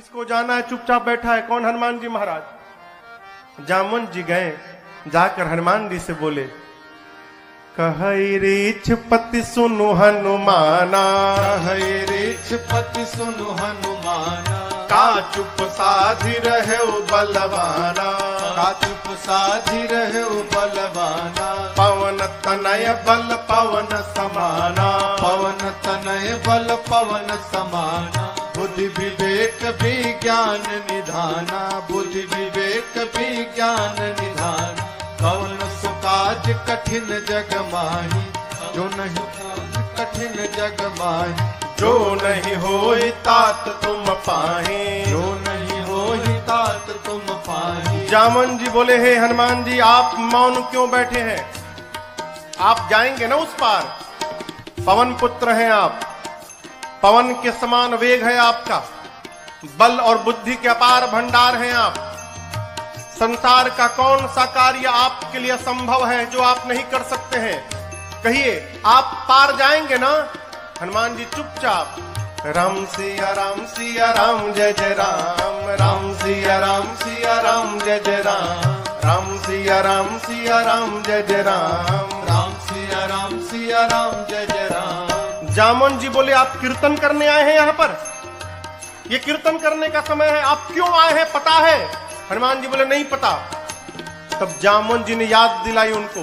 किसको जाना है, चुपचाप बैठा है। कौन? हनुमान जी महाराज। जामवंत जी गए, जाकर हनुमान जी से बोले, कहई रीछ पति सुनु हनुमाना, कहई रीछ पति सुनु हनुमाना, का चुप साधि रहे बलवाना, का चुप साधि रहे बलवाना, पवन तनय बल पवन समाना, पवन तनय बल पवन समाना, बुद्धि विवेक विज्ञान निधाना, बुद्धि विवेक विज्ञान निधाना, कौन सुकाज कठिन जग माही, जो नहीं कठिन जग माही, जो नहीं होई तात तुम पाही, जो नहीं होई तात तुम पाही। जामवंत जी बोले, हे हनुमान जी, आप मौन क्यों बैठे हैं? आप जाएंगे ना उस पार। पवन पुत्र हैं आप, पवन के समान वेग है आपका, बल और बुद्धि के अपार भंडार हैं आप। संसार का कौन सा कार्य आपके लिए संभव है जो आप नहीं कर सकते हैं? कहिए, आप पार जाएंगे ना? हनुमान जी चुपचाप, राम सिया राम सिया राम जय जय राम, राम सिया राम सिया राम जय जय राम, राम सिया राम सिया राम जय जय राम, राम सिया राम सिया राम जय जय राम। जामवंत जी बोले, आप कीर्तन करने आए हैं यहाँ पर? ये कीर्तन करने का समय है, आप क्यों आए हैं पता है? हनुमान जी बोले, नहीं पता। तब जामवंत जी ने याद दिलाई उनको,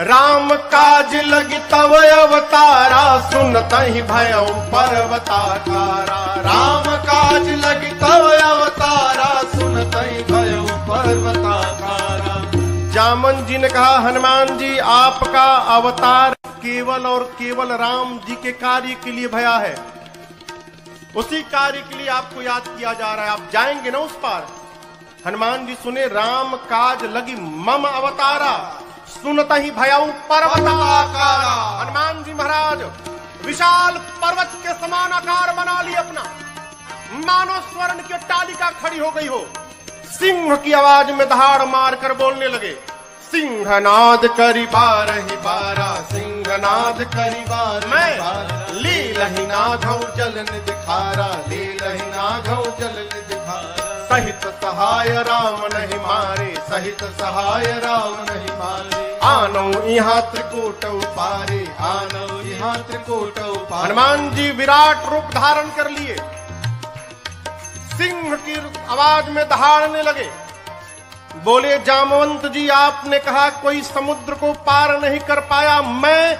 राम काज लगी तव अवतारा, सुनता ही भयउ पर्वताकारा, राम काज लगी तव अवतारा, सुनता ही भयउ पर्वताकारा। जामवंत जी ने कहा, हनुमान जी, आपका अवतार केवल और केवल राम जी के कार्य के लिए भया है, उसी कार्य के लिए आपको याद किया जा रहा है। आप जाएंगे ना उस पार? हनुमान जी सुने, राम काज लगी मम अवतारा, सुनता ही भयउ पर्वताकारा। हनुमान जी महाराज विशाल पर्वत के समान आकार बना लिए अपना, मानो स्वर्ण की अट्टालिका खड़ी हो गई हो। सिंह की आवाज में दहाड़ मार कर बोलने लगे, सिंहनाद करी बारहि बारा, सिंहनाद करी बारहि बारा, लीलहि नाधौ जलन दिखारा, लीलहि नाधौ जलन दिखारा। सहित सहाय राम नहीं मारे, सहित सहाय राम नहीं मारे, आनो यहाँ त्रिकूट पारे, आनो यहाँ त्रिकूट पारे। हनुमान जी विराट रूप धारण कर लिए, सिंह की आवाज में दहाड़ने लगे। बोले, जामवंत जी, आपने कहा कोई समुद्र को पार नहीं कर पाया, मैं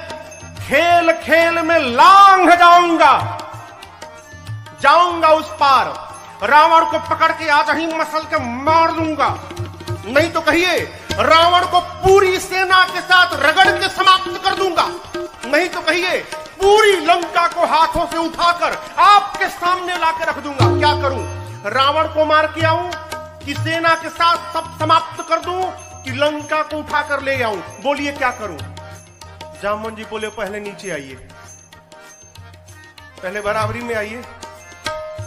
खेल खेल में लांघ जाऊंगा उस पार, रावण को पकड़ के आज ही मसल के मार दूंगा। नहीं तो कहिए, रावण को पूरी सेना के साथ रगड़ के समाप्त कर दूंगा। नहीं तो कहिए, पूरी लंका को हाथों से उठाकर आपके सामने लाकर रख दूंगा। क्या करूं? रावण को मार के आऊं कि सेना के साथ सब समाप्त कर दूं कि लंका को उठाकर ले आऊं? बोलिए क्या करूं? जामवंत जी बोले, पहले नीचे आइए, पहले बराबरी में आइए।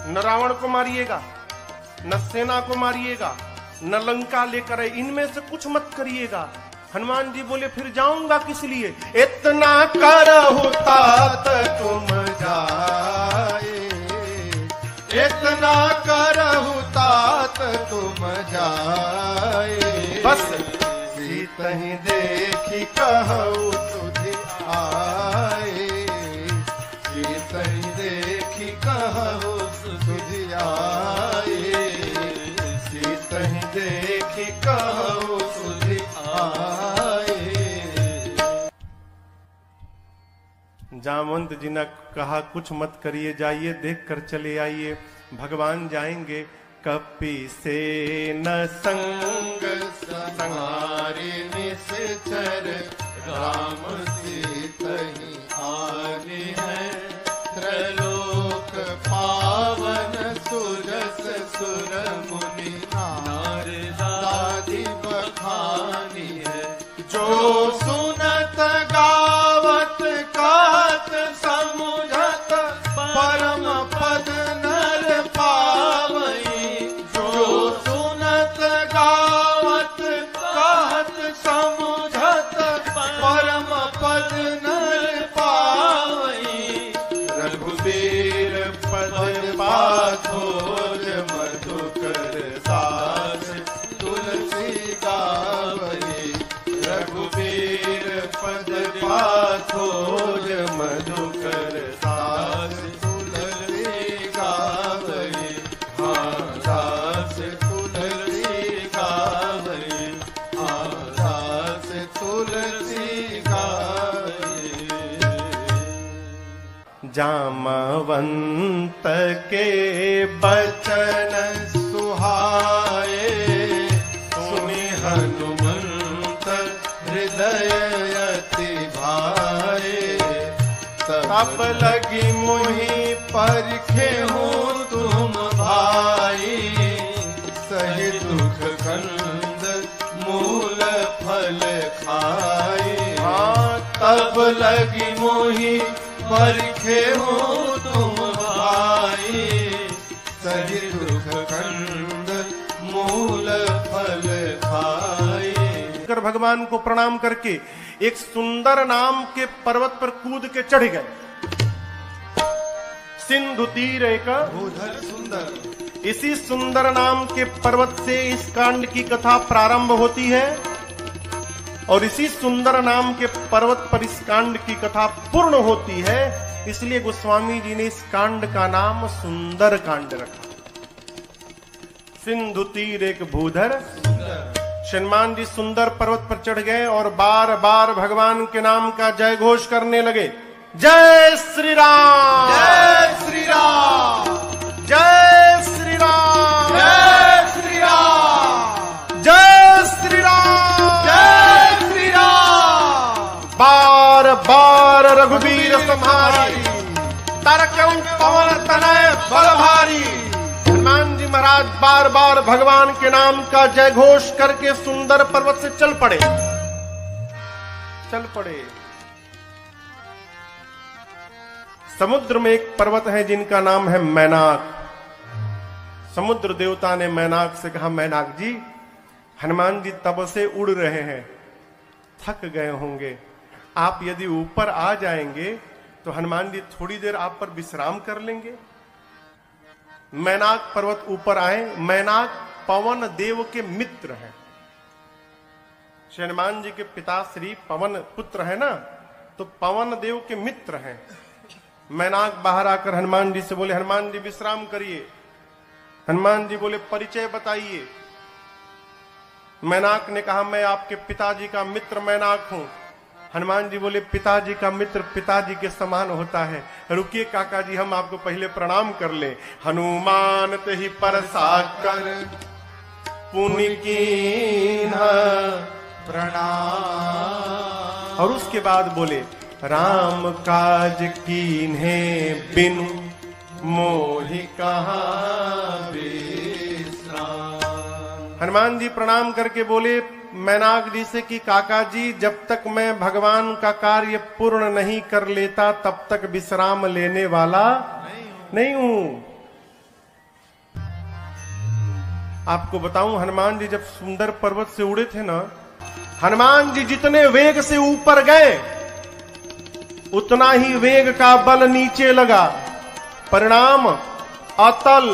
न रावण को मारिएगा, न सेना को मारिएगा, न लंका लेकर आए, इनमें से कुछ मत करिएगा। हनुमान जी बोले, फिर जाऊंगा किस लिए? इतना करहु तात तुम जाए, इतना करहु तात तुम जाए, बस सीतहि देखी कहु तुझ आए, सीतहि देखी कहु तुझ आए, सीतहि देखी कहु तुझ आए। जामवंत जी ने कहा, कुछ मत करिए, जाइए देख कर चले आइए, भगवान जाएंगे। कपि से न संग संहारे निश्चर, राम सीतहि आने हैं, त्रैलोक पावन सुरस सुर मुनि नारदादि बखानी है। जो सुनत गावत कहत समुझत, परम पद नर पावई। जो सुनत गावत कहत समुझत, परम पद नर पावई। रघुबीर पद पाथोज मन मधुकर दास तुलसी गावई, हाँ दास तुलसी गावई, हाँ दास तुलसी गावई। जामवंत के बचन सुहाए, सुनि हनुमंत हृदय अति भाए, तब लगी मोहि परखे हूँ तुम भाई, सही दुख कंद मूल फल खाए। हाँ तब लगी मोहि परखे हूँ तुम भाई, सही दुख कंद मूल फल खाए। भगवान को प्रणाम करके एक सुंदर नाम के पर्वत पर कूद के चढ़ गए। सिंधु तीर एक भूधर सुंदर, इसी सुंदर नाम के पर्वत से इस कांड की कथा प्रारंभ होती है और इसी सुंदर नाम के पर्वत पर इस कांड की कथा पूर्ण होती है। इसलिए गोस्वामी जी ने इस कांड का नाम सुंदर कांड रखा। सिंधु तीर एक भूधर, हनुमान जी सुंदर पर्वत पर चढ़ गए और बार बार भगवान के नाम का जय घोष करने लगे। जय श्री राम, जय श्री राम, जय श्री राम, जय श्री राम, जय श्री राम, जय श्री राम। बार बार रघुवीर संहारी, तरक्यं पवन तनय बल भारी। हनुमान जी महाराज बार बार भगवान के नाम का जय घोष करके सुंदर पर्वत से चल पड़े। समुद्र में एक पर्वत है जिनका नाम है मैनाक। समुद्र देवता ने मैनाक से कहा, मैनाक जी, हनुमान जी तब से उड़ रहे हैं, थक गए होंगे, आप यदि ऊपर आ जाएंगे तो हनुमान जी थोड़ी देर आप पर विश्राम कर लेंगे। मैनाक पर्वत ऊपर आए। मैनाक पवन देव के मित्र हैं। हनुमान जी के पिता श्री पवन पुत्र है ना, तो पवन देव के मित्र हैं। मैनाक बाहर आकर हनुमान जी से बोले, हनुमान जी विश्राम करिए। हनुमान जी बोले, परिचय बताइए। मैनाक ने कहा, मैं आपके पिताजी का मित्र मैनाक हूं। हनुमान जी बोले, पिताजी का मित्र पिताजी के समान होता है, रुकिए काका जी, हम आपको पहले प्रणाम कर ले। हनुमान ते ही परसा कर पुनि कीन्हा प्रणाम। और उसके बाद बोले, राम काज कीन्हे बिनु मोहि कहाँ विश्राम। हनुमान जी प्रणाम करके बोले मैनाक जी से कि काका जी, जब तक मैं भगवान का कार्य पूर्ण नहीं कर लेता तब तक विश्राम लेने वाला नहीं हूं। आपको बताऊं, हनुमान जी जब सुंदर पर्वत से उड़े थे ना, हनुमान जी जितने वेग से ऊपर गए उतना ही वेग का बल नीचे लगा। परिणाम अतल,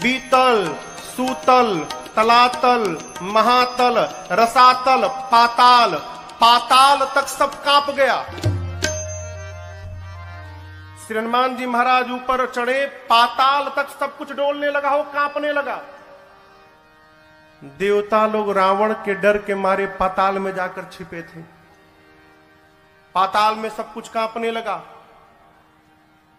बीतल, सूतल, तलातल, महातल, रसातल, पाताल, पाताल तक सब कांप गया। श्री हनुमान जी महाराज ऊपर चढ़े, पाताल तक सब कुछ डोलने लगा हो, कांपने लगा। देवता लोग रावण के डर के मारे पाताल में जाकर छिपे थे। पाताल में सब कुछ कांपने लगा।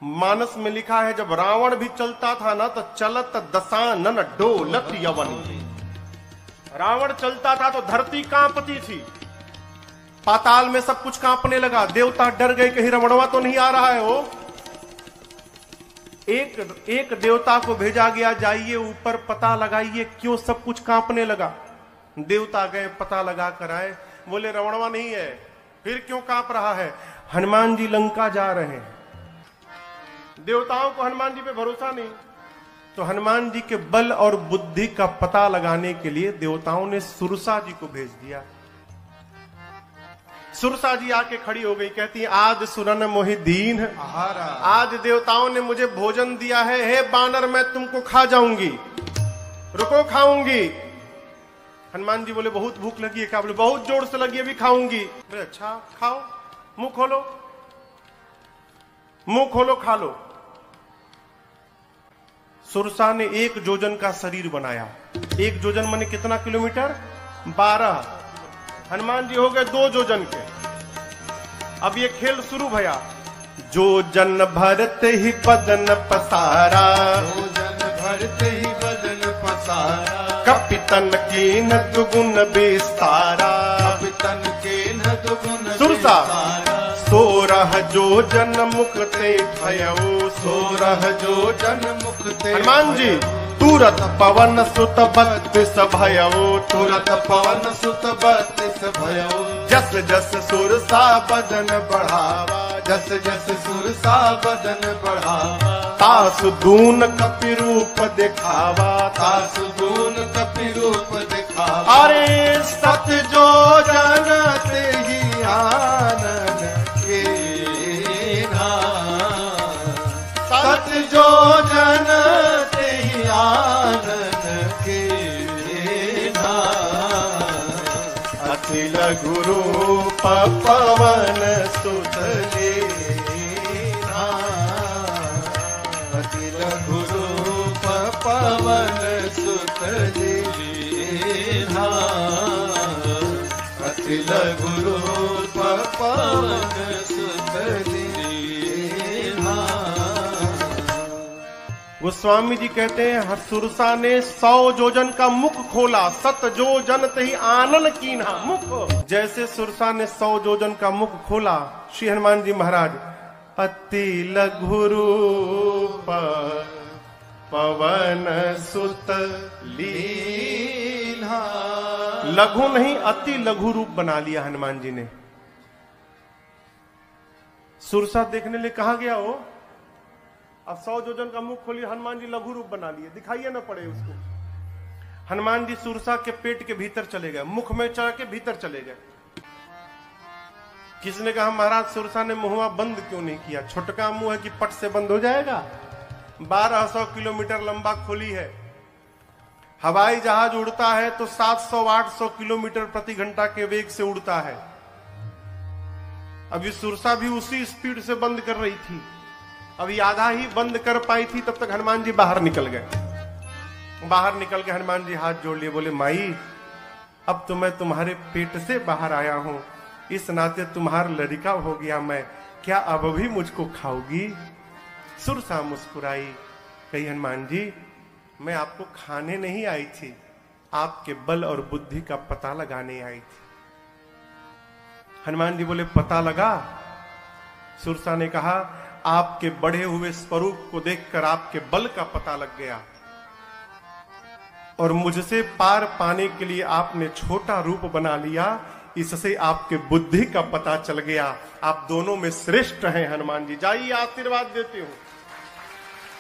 मानस में लिखा है, जब रावण भी चलता था ना तो चलत दशानन डोलत यवन। रावण चलता था तो धरती कांपती थी। पाताल में सब कुछ कांपने लगा। देवता डर गए, कहीं रमणवा तो नहीं आ रहा है। वो एक देवता को भेजा गया, जाइए ऊपर पता लगाइए क्यों सब कुछ कांपने लगा। देवता गए, पता लगा कर आए, बोले रमणवा नहीं है। फिर क्यों कांप रहा है? हनुमान जी लंका जा रहे हैं। देवताओं को हनुमान जी पे भरोसा नहीं, तो हनुमान जी के बल और बुद्धि का पता लगाने के लिए देवताओं ने सुरसा जी को भेज दिया। सुरसा जी आके खड़ी हो गई, कहती है, आज सुरन मोहि दीन, आज देवताओं ने मुझे भोजन दिया है, हे बानर मैं तुमको खा जाऊंगी, रुको खाऊंगी। हनुमान जी बोले, बहुत भूख लगी है क्या? बोले, बहुत जोर से लगी है, भी खाऊंगी। बोले, अच्छा खाओ, मुंह खोलो। मुंह खोलो खा लो। सुरसा ने 1 जोजन का शरीर बनाया। 1 जोजन माने कितना किलोमीटर? 12। हनुमान जी हो गए 2 जोजन के। अब ये खेल शुरू भया। जोजन भरते ही बदन पसारा, जोजन भरते ही बदन पसारा, कपितन कीन दुगुन विस्तारा, कपितन कीन दुगुन सुरसा विस्तारा, 16 जोजन मुक्ते भयऊ, 16 जोजन मुक्ते हनुमान जी तुरत पवन सुत 32 भयऊ, तुरत पवन सुत 32 भयऊ, जस जस सुरसा बदन बढ़ावा, जस जस सुरसा बदन बढ़ावा, तासु दून कपि रूप दिखावा, तासु दून कपि रूप दिखावा। अरे सत जो जानते ही आनंद के ना, सत जो जानते ही आनंद के ना, अति लघु रूप पवन सुत लेना, अति लघु रूप पवन सुत लेना, अति लघु रूप पवन सुत लेना। गोस्वामी जी कहते हैं सुरसा ने 100 जोजन का मुख खोला, 7 जोजन तही आनन कीन्हा। मुख जैसे सुरसा ने 100 जोजन का मुख खोला, श्री हनुमान जी महाराज अति लघु रूप पवन सुत लीला, लघु नहीं अति लघु रूप बना लिया हनुमान जी ने। सुरसा देखने लिए कहा गया हो, अब 100 जोजन का मुख खोलिए, हनुमान जी लघु रूप बना लिए, दिखाइए ना पड़े उसको। हनुमान जी सुरसा के पेट के भीतर चले गए, मुख में चढ़ के भीतर चले गए। किसने कहा महाराज सुरसा ने मुंह बंद क्यों नहीं किया? छोटका मुंह है कि पट से बंद हो जाएगा? 1200 किलोमीटर लंबा खोली है। हवाई जहाज उड़ता है तो 700-800 किलोमीटर प्रति घंटा के वेग से उड़ता है। अभी सुरसा भी उसी स्पीड से बंद कर रही थी, अभी आधा ही बंद कर पाई थी, तब तक हनुमान जी बाहर निकल गए। बाहर निकल के हनुमान जी हाथ जोड़ लिए, बोले माई अब तो मैं तुम्हारे पेट से बाहर आया हूं, इस नाते तुम्हारा लड़का हो गया मैं, क्या अब भी मुझको खाओगी? सुरसा मुस्कुराई, कही हनुमान जी मैं आपको खाने नहीं आई थी, आपके बल और बुद्धि का पता लगाने आई थी। हनुमान जी बोले पता लगा? सुरसा ने कहा आपके बढ़े हुए स्वरूप को देखकर आपके बल का पता लग गया, और मुझसे पार पाने के लिए आपने छोटा रूप बना लिया, इससे आपके बुद्धि का पता चल गया। आप दोनों में श्रेष्ठ हैं हनुमान जी। जाइए आशीर्वाद देते हो।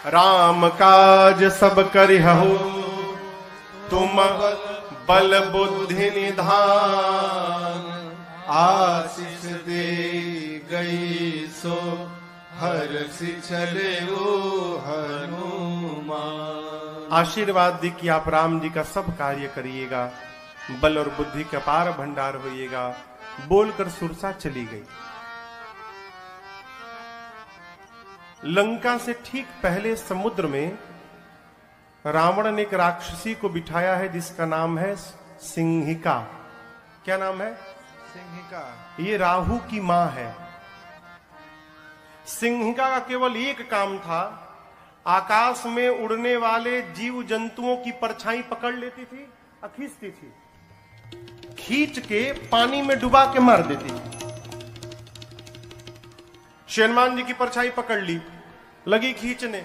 राम काज सब करिहु तुम बल बुद्धि निधान, आशीष दे गई सो हर्षि चले वो हनुमान। आशीर्वाद दी कि आप राम जी का सब कार्य करिएगा, बल और बुद्धि का पार भंडार होइएगा, बोलकर सुरसा चली गई। लंका से ठीक पहले समुद्र में रावण ने एक राक्षसी को बिठाया है जिसका नाम है सिंहिका। क्या नाम है? सिंहिका। ये राहु की मां है। सिंहिका का केवल एक काम था, आकाश में उड़ने वाले जीव जंतुओं की परछाई पकड़ लेती थी और खींचती थी, खींच के पानी में डुबा के मार देती थी। हनुमान जी की परछाई पकड़ ली, लगी खींचने।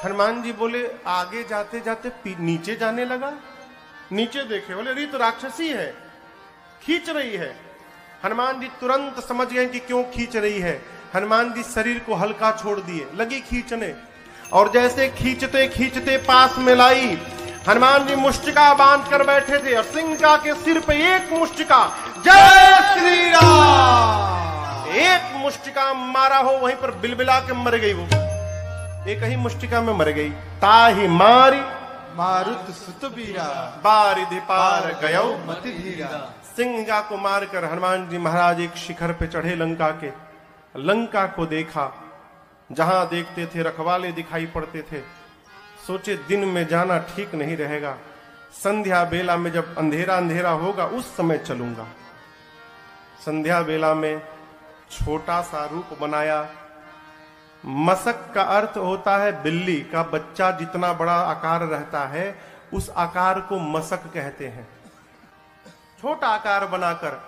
हनुमान जी बोले आगे जाते जाते नीचे जाने लगा, नीचे देखे, बोले अरे तो राक्षसी है, खींच रही है। हनुमान जी तुरंत समझ गए कि क्यों खींच रही है। हनुमान जी शरीर को हल्का छोड़ दिए, लगी खींचने, और जैसे खींचते खींचते पास में लाई। हनुमान जी मुष्टिका बांध कर बैठे थे और सिंहिका के सिर पे एक मुष्टिका, जय श्री राम, एक मुष्टिका मारा हो, वहीं पर बिलबिला के मर गई। वो एक ही मुष्टिका में मर गई। ताही मारी मारुत सुत बीरा, बारिधि पार गयो मति धीरा। सिंहिका को मारकर हनुमान जी महाराज एक शिखर पे चढ़े लंका के। लंका को देखा, जहां देखते थे रखवाले दिखाई पड़ते थे। सोचे दिन में जाना ठीक नहीं रहेगा, संध्या बेला में जब अंधेरा अंधेरा होगा उस समय चलूंगा। संध्या बेला में छोटा सा रूप बनाया। मसक का अर्थ होता है बिल्ली का बच्चा जितना बड़ा आकार रहता है उस आकार को मसक कहते हैं। छोटा आकार बनाकर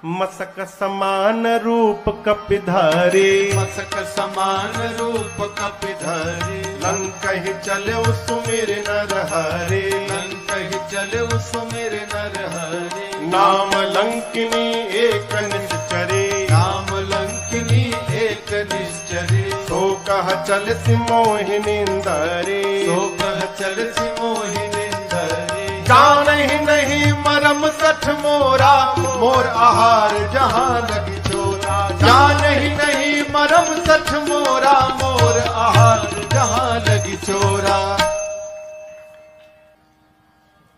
मसक समान रूप कपिधारी, मसक समान रूप कपिधारी, लंकहि चले सुमिर नरहरि, लंकहि चले सुमिर नरहरि, नाम लंकिनी एक निश्चरे, नाम लंकिनी एक निश्चरे, सो कह चलति मोहिनींदरे, सो कह चलति मोहिनींदरे, जानहि नहीं मरम सठ मोरा, मोर आहार जहां लगी चोरा, जानहि नहीं मरम सठ मोरा, मोर आहार जहां लगी चोरा।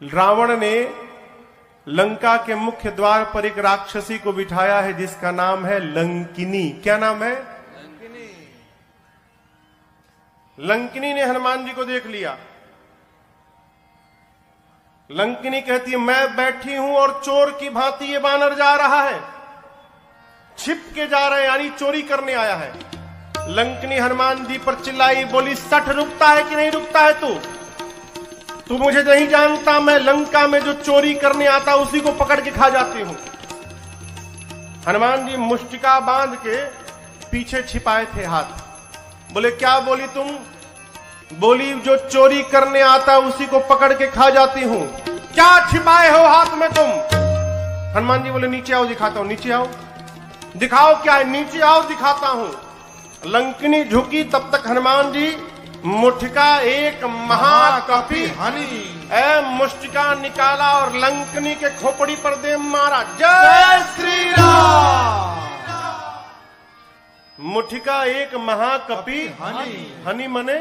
रावण ने लंका के मुख्य द्वार पर एक राक्षसी को बिठाया है जिसका नाम है लंकिनी। क्या नाम है? लंकिनी ने हनुमान जी को देख लिया। लंकिनी कहती है मैं बैठी हूं और चोर की भांति ये बानर जा रहा है, छिप के जा रहे हैं, यानी चोरी करने आया है। लंकिनी हनुमान जी पर चिल्लाई, बोली सठ रुकता है कि नहीं रुकता है तू मुझे नहीं जानता, मैं लंका में जो चोरी करने आता उसी को पकड़ के खा जाती हूं। हनुमान जी मुष्टिका बांध के पीछे छिपाए थे हाथ। बोले क्या बोली तुम? बोली जो चोरी करने आता उसी को पकड़ के खा जाती हूं। क्या छिपाए हो हाथ में तुम? हनुमान जी बोले नीचे आओ दिखाता हूं। नीचे आओ, दिखाओ क्या है? नीचे आओ दिखाता हूं। लंकिनी झुकी, तब तक हनुमान जी मुठिका एक महाकपि हनि मुष्टिका निकाला और लंकिनी के खोपड़ी पर दे मारा। जय श्री राम। मुठिका एक महाकपि हनि मने,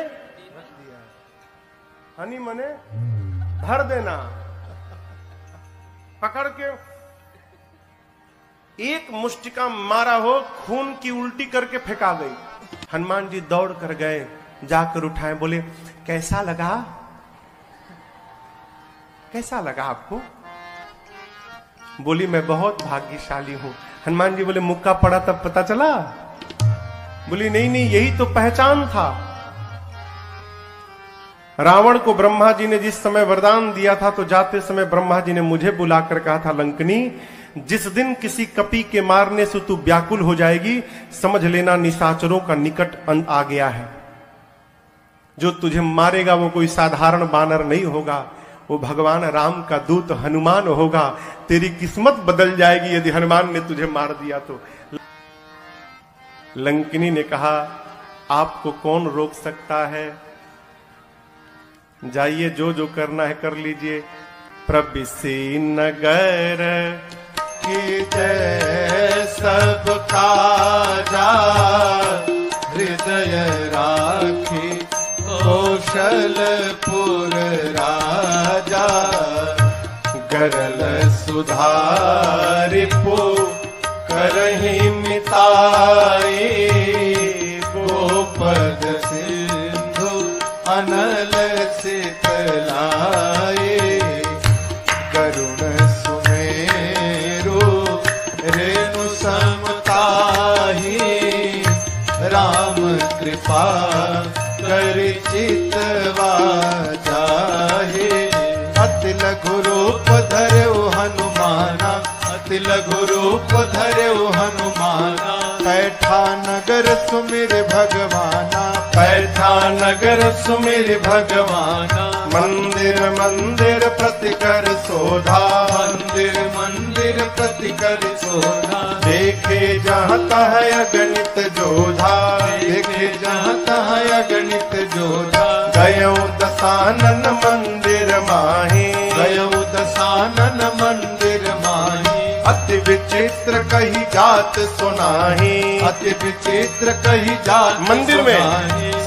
हनी मने भर देना। पकड़ के एक मुष्टिका मारा हो, खून की उल्टी करके फेंका गई। हनुमान जी दौड़ कर गए, जाकर उठाए, बोले कैसा लगा? कैसा लगा आपको? बोली मैं बहुत भाग्यशाली हूं। हनुमान जी बोले मुक्का पड़ा तब पता चला? बोली नहीं नहीं, यही तो पहचान था। रावण को ब्रह्मा जी ने जिस समय वरदान दिया था तो जाते समय ब्रह्मा जी ने मुझे बुलाकर कहा था लंकिनी जिस दिन किसी कपि के मारने से तू व्याकुल हो जाएगी समझ लेना निशाचरों का निकट अंत आ गया है। जो तुझे मारेगा वो कोई साधारण बानर नहीं होगा, वो भगवान राम का दूत हनुमान होगा। तेरी किस्मत बदल जाएगी यदि हनुमान ने तुझे मार दिया तो। लंकिनी ने कहा आपको कौन रोक सकता है, जाइए जो जो करना है कर लीजिए। प्रबिसी नगर की जय सब काजा, हृदय राखी कौशलपुर राजा, गरल सुधारिपु करहि मिताई, गोपद सिंधु अनल शीतलाए, करुण सुमेरु रेणु समताही, राम कृपा कर चितवा जाहे, अति लघु रूप धर्यो हनुमाना, अति लघु रूप धर्यो हनुमाना, पैठा नगर सुमिर भगवाना, पैठा नगर सुमिर भगवाना, मंदिर मंदिर प्रतिकर शोधा, मंदिर मंदिर प्रतिकर शोधा, देखे जहाँ तह अगणित जोधा, देखे जहाँ तह अगणित जोधा, गयो दसानन मंदिर माही, गयो दसानन मंदिर माही, अति विचित्र कही जात सुनाही, अति विचित्र कही जात मंदिर में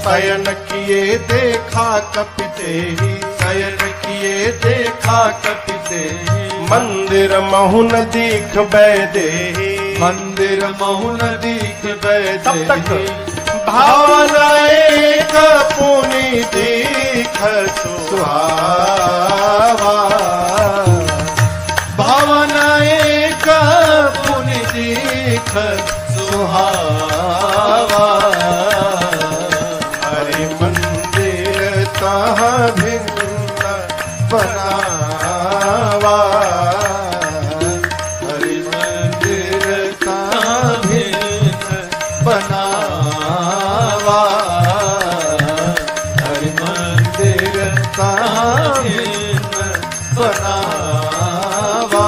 शयन किए देखा कपि तेहि, शयन किए देखा कपि तेहि, मंदिर महु न दीख बैदेहि, मंदिर महु न दीख बैदेहि, भावना एक पुनि देख सुहावा, भावना एक पुनि देख सुहावा, हरि मंदिर तहाँ भिन्न बनावा, हरि मंदिर तहाँ भिन्न बनावा, हरि मंदिर तहाँ भिन्न बनावा।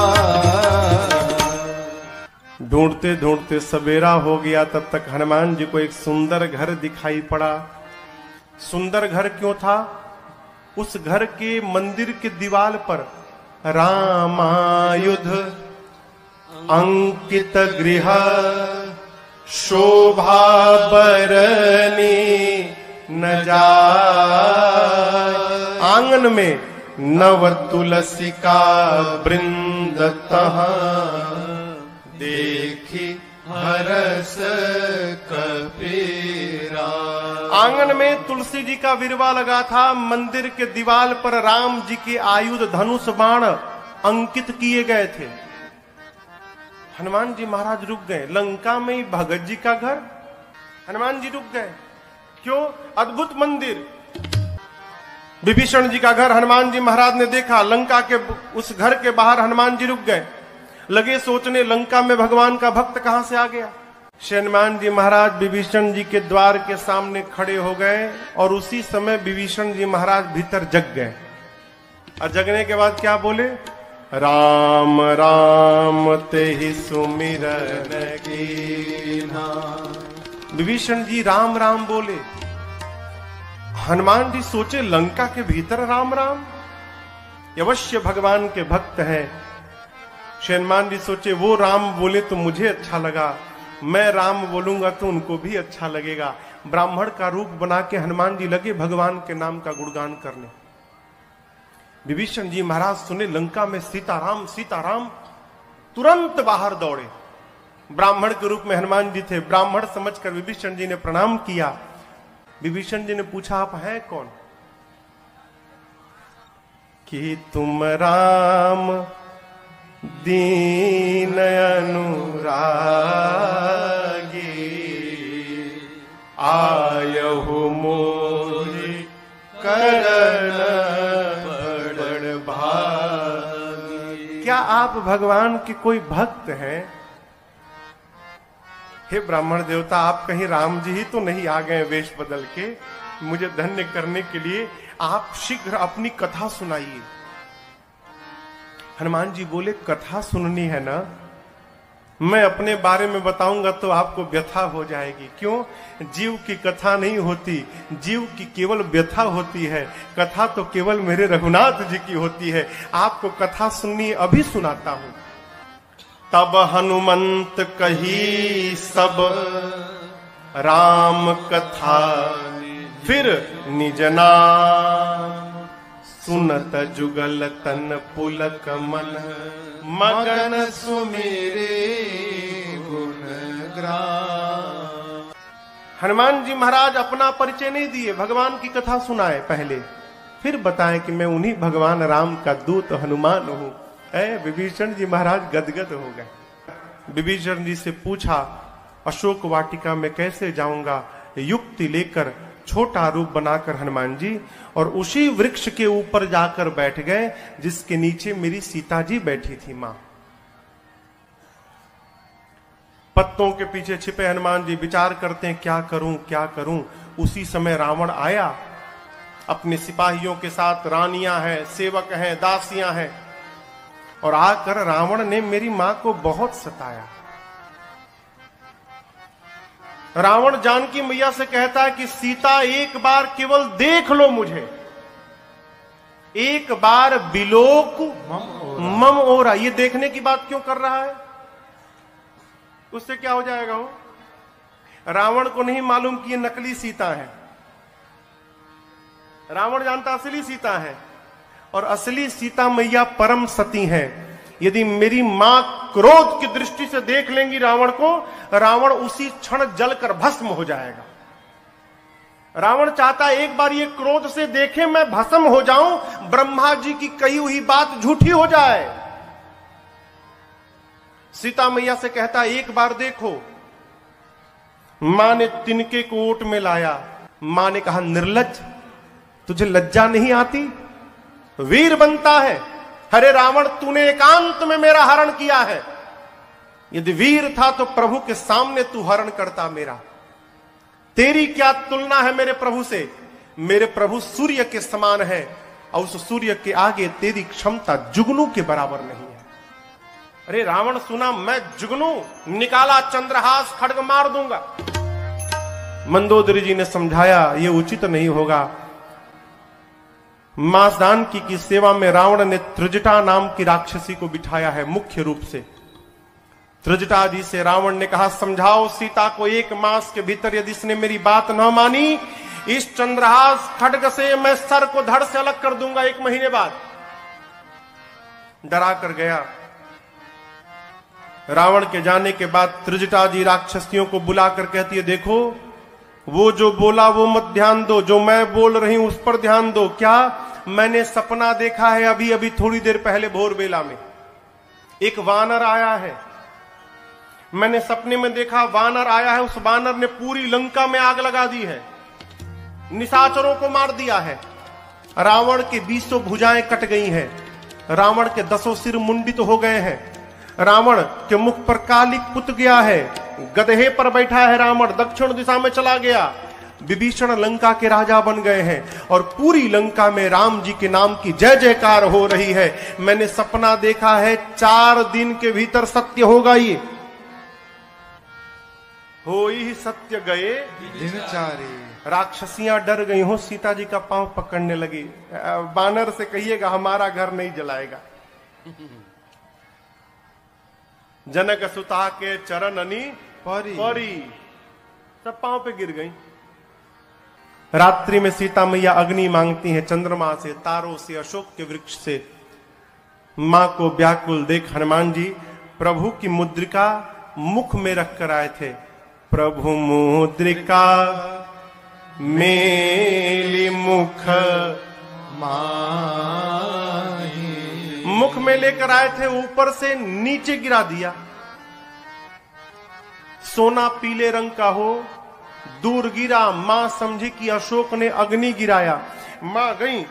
ढूंढते ढूंढते सवेरा हो गया, तब तक हनुमान जी को एक सुंदर घर दिखाई पड़ा। सुंदर घर क्यों था? उस घर के मंदिर के दीवार पर रामायुध अंकित गृह शोभा बरनी न जाय। आंगन में नव तुलसी का वृंद तहाँ देखी हरस कपीरा। आंगन में तुलसी जी का विरवा लगा था। मंदिर के दीवार पर राम जी के आयुध धनुष बाण अंकित किए गए थे। हनुमान जी महाराज रुक गए। लंका में ही भगत जी का घर, हनुमान जी रुक गए। क्यों? अद्भुत मंदिर। विभीषण जी का घर हनुमान जी महाराज ने देखा। लंका के उस घर के बाहर हनुमान जी रुक गए। लगे सोचने, लंका में भगवान का भक्त कहां से आ गया। हनुमान जी महाराज विभीषण जी के द्वार के सामने खड़े हो गए और उसी समय विभीषण जी महाराज भीतर जग गए। और जगने के बाद क्या बोले? राम राम तेहि सुमिरन कीन्हा। विभीषण जी राम राम बोले। हनुमान जी सोचे, लंका के भीतर राम राम, अवश्य भगवान के भक्त हैं। हनुमान जी सोचे, वो राम बोले तो मुझे अच्छा लगा, मैं राम बोलूंगा तो उनको भी अच्छा लगेगा। ब्राह्मण का रूप बना के हनुमान जी लगे भगवान के नाम का गुणगान करने। विभीषण जी महाराज सुने लंका में सीताराम सीताराम, तुरंत बाहर दौड़े। ब्राह्मण के रूप में हनुमान जी थे। ब्राह्मण समझकर विभीषण जी ने प्रणाम किया। विभीषण जी ने पूछा, आप हैं कौन? कि तुम राम दीन अनुरागी, आयहु मोहि करण बड़ भागी। क्या आप भगवान के कोई भक्त हैं? हे ब्राह्मण देवता, आप कहीं राम जी ही तो नहीं आ गए वेश बदल के? मुझे धन्य करने के लिए आप शीघ्र अपनी कथा सुनाइए। हनुमान जी बोले, कथा सुननी है ना? मैं अपने बारे में बताऊंगा तो आपको व्यथा हो जाएगी। क्यों? जीव की कथा नहीं होती, जीव की केवल व्यथा होती है। कथा तो केवल मेरे रघुनाथ जी की होती है। आपको कथा सुननी, अभी सुनाता हूं। तब हनुमंत कही सब राम कथा, फिर निज नाम सुनत जुगल तन पुलक मन, मगन सुमेरे गुण ग्राम। हनुमान जी महाराज अपना परिचय नहीं दिए, भगवान की कथा सुनाए पहले, फिर बताएं कि मैं उन्हीं भगवान राम का दूत हनुमान हूं। विभीषण जी महाराज गदगद हो गए। विभीषण जी से पूछा, अशोक वाटिका में कैसे जाऊंगा? युक्ति लेकर छोटा रूप बनाकर हनुमान जी और उसी वृक्ष के ऊपर जाकर बैठ गए जिसके नीचे मेरी सीता जी बैठी थी मां। पत्तों के पीछे छिपे हनुमान जी विचार करते हैं, क्या करूं क्या करूं। उसी समय रावण आया अपने सिपाहियों के साथ। रानियां हैं, सेवक हैं, दासियां हैं, और आकर रावण ने मेरी मां को बहुत सताया। रावण जानकी मैया से कहता है कि सीता एक बार केवल देख लो मुझे, एक बार बिलोक मम ओरा। ये देखने की बात क्यों कर रहा है? उससे क्या हो जाएगा? वो रावण को नहीं मालूम कि ये नकली सीता है। रावण जानता असली सीता है, और असली सीता मैया परम सती है। यदि मेरी मां क्रोध की दृष्टि से देख लेंगी रावण को, रावण उसी क्षण जलकर भस्म हो जाएगा। रावण चाहता है एक बार ये क्रोध से देखे मैं भस्म हो जाऊं, ब्रह्मा जी की कही हुई बात झूठी हो जाए। सीता मैया से कहता है एक बार देखो। मां ने तिनके को ओट में लाया। मां ने कहा निर्लज्ज, तुझे लज्जा नहीं आती? वीर बनता है। अरे रावण, तूने एकांत में मेरा हरण किया है। यदि वीर था तो प्रभु के सामने तू हरण करता मेरा। तेरी क्या तुलना है मेरे प्रभु से? मेरे प्रभु सूर्य के समान है और उस सूर्य के आगे तेरी क्षमता जुगनू के बराबर नहीं है। अरे रावण सुना, मैं जुगनू, निकाला चंद्रहास, खड्ग मार दूंगा। मंदोदरी जी ने समझाया ये उचित नहीं होगा। मांसदान की सेवा में रावण ने त्रिजटा नाम की राक्षसी को बिठाया है मुख्य रूप से। त्रिजटा जी से रावण ने कहा समझाओ सीता को, एक मास के भीतर यदि इसने मेरी बात न मानी, इस चंद्रहास खड्ग से मैं सर को धड़ से अलग कर दूंगा 1 महीने बाद। डरा कर गया। रावण के जाने के बाद त्रिजटा जी राक्षसियों को बुलाकर कहती है देखो, वो जो बोला वो मत ध्यान दो, जो मैं बोल रही हूं उस पर ध्यान दो। क्या? मैंने सपना देखा है अभी अभी थोड़ी देर पहले भोर बेला में। एक वानर आया है, मैंने सपने में देखा वानर आया है। उस वानर ने पूरी लंका में आग लगा दी है, निशाचरों को मार दिया है। रावण के 20 भुजाएं कट गई हैं, रावण के 10 सिर मुंडित हो गए हैं, रावण के मुख पर कालिक पुत गया है, गधे पर बैठा है रावण, दक्षिण दिशा में चला गया। विभीषण लंका के राजा बन गए हैं और पूरी लंका में राम जी के नाम की जय जयकार हो रही है। मैंने सपना देखा है 4 दिन के भीतर सत्य होगा। ये हो ही सत्य गए दिन 4। राक्षसियां डर गई हो, सीता जी का पांव पकड़ने लगी। बानर से कहिएगा हमारा घर नहीं जलाएगा। जनक सुता के चरण अनी परी सब पांव पे गिर गई। रात्रि में सीता मैया अग्नि मांगती हैं, चंद्रमा से, तारों से, अशोक के वृक्ष से। मां को व्याकुल देख हनुमान जी प्रभु की मुद्रिका मुख में रख कर आए थे। प्रभु मुद्रिका मेली मुख माही, मुख में लेकर आए थे, ऊपर से नीचे गिरा दिया। सोना पीले रंग का हो, दूर गिरा। मां समझी कि अशोक ने अग्नि गिराया। मां गई,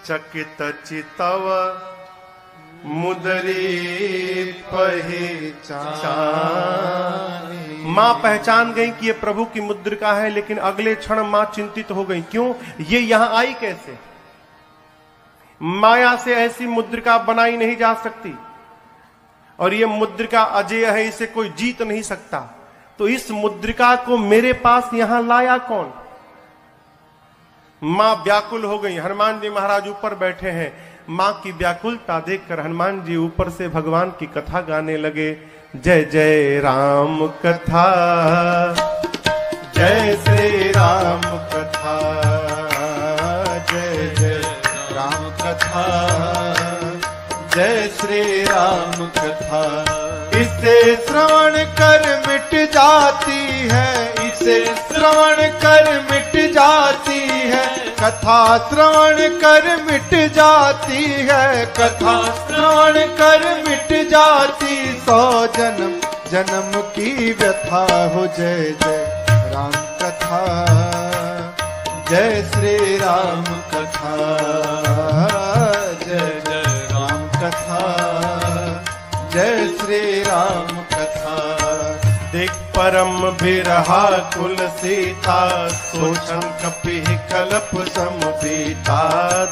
चकित चितव मुदरी पहचान। मां पहचान गई कि ये प्रभु की मुद्रिका है, लेकिन अगले क्षण मां चिंतित हो गई। क्यों? ये यहां आई कैसे? माया से ऐसी मुद्रिका बनाई नहीं जा सकती और ये मुद्रिका अजेय है, इसे कोई जीत नहीं सकता। तो इस मुद्रिका को मेरे पास यहां लाया कौन? मां व्याकुल हो गई। हनुमान जी महाराज ऊपर बैठे हैं। मां की व्याकुलता देखकर हनुमान जी ऊपर से भगवान की कथा गाने लगे। जय जय राम कथा, जय श्री राम कथा, जय जय राम कथा, जय श्री राम कथा। इसे श्रवण कर मिट जाती है, इसे श्रवण कर मिट जाती है, कथा श्रवण कर मिट जाती है, कथा श्रवण कर मिट जाती। 100 जन्म जन्म की व्यथा हो। जय जय राम कथा, जय श्री राम कथा, जय जय राम कथा, जय श्री राम कथा। देख परम बिरहा कुल सीता, सोचन कपि कलप समबीता।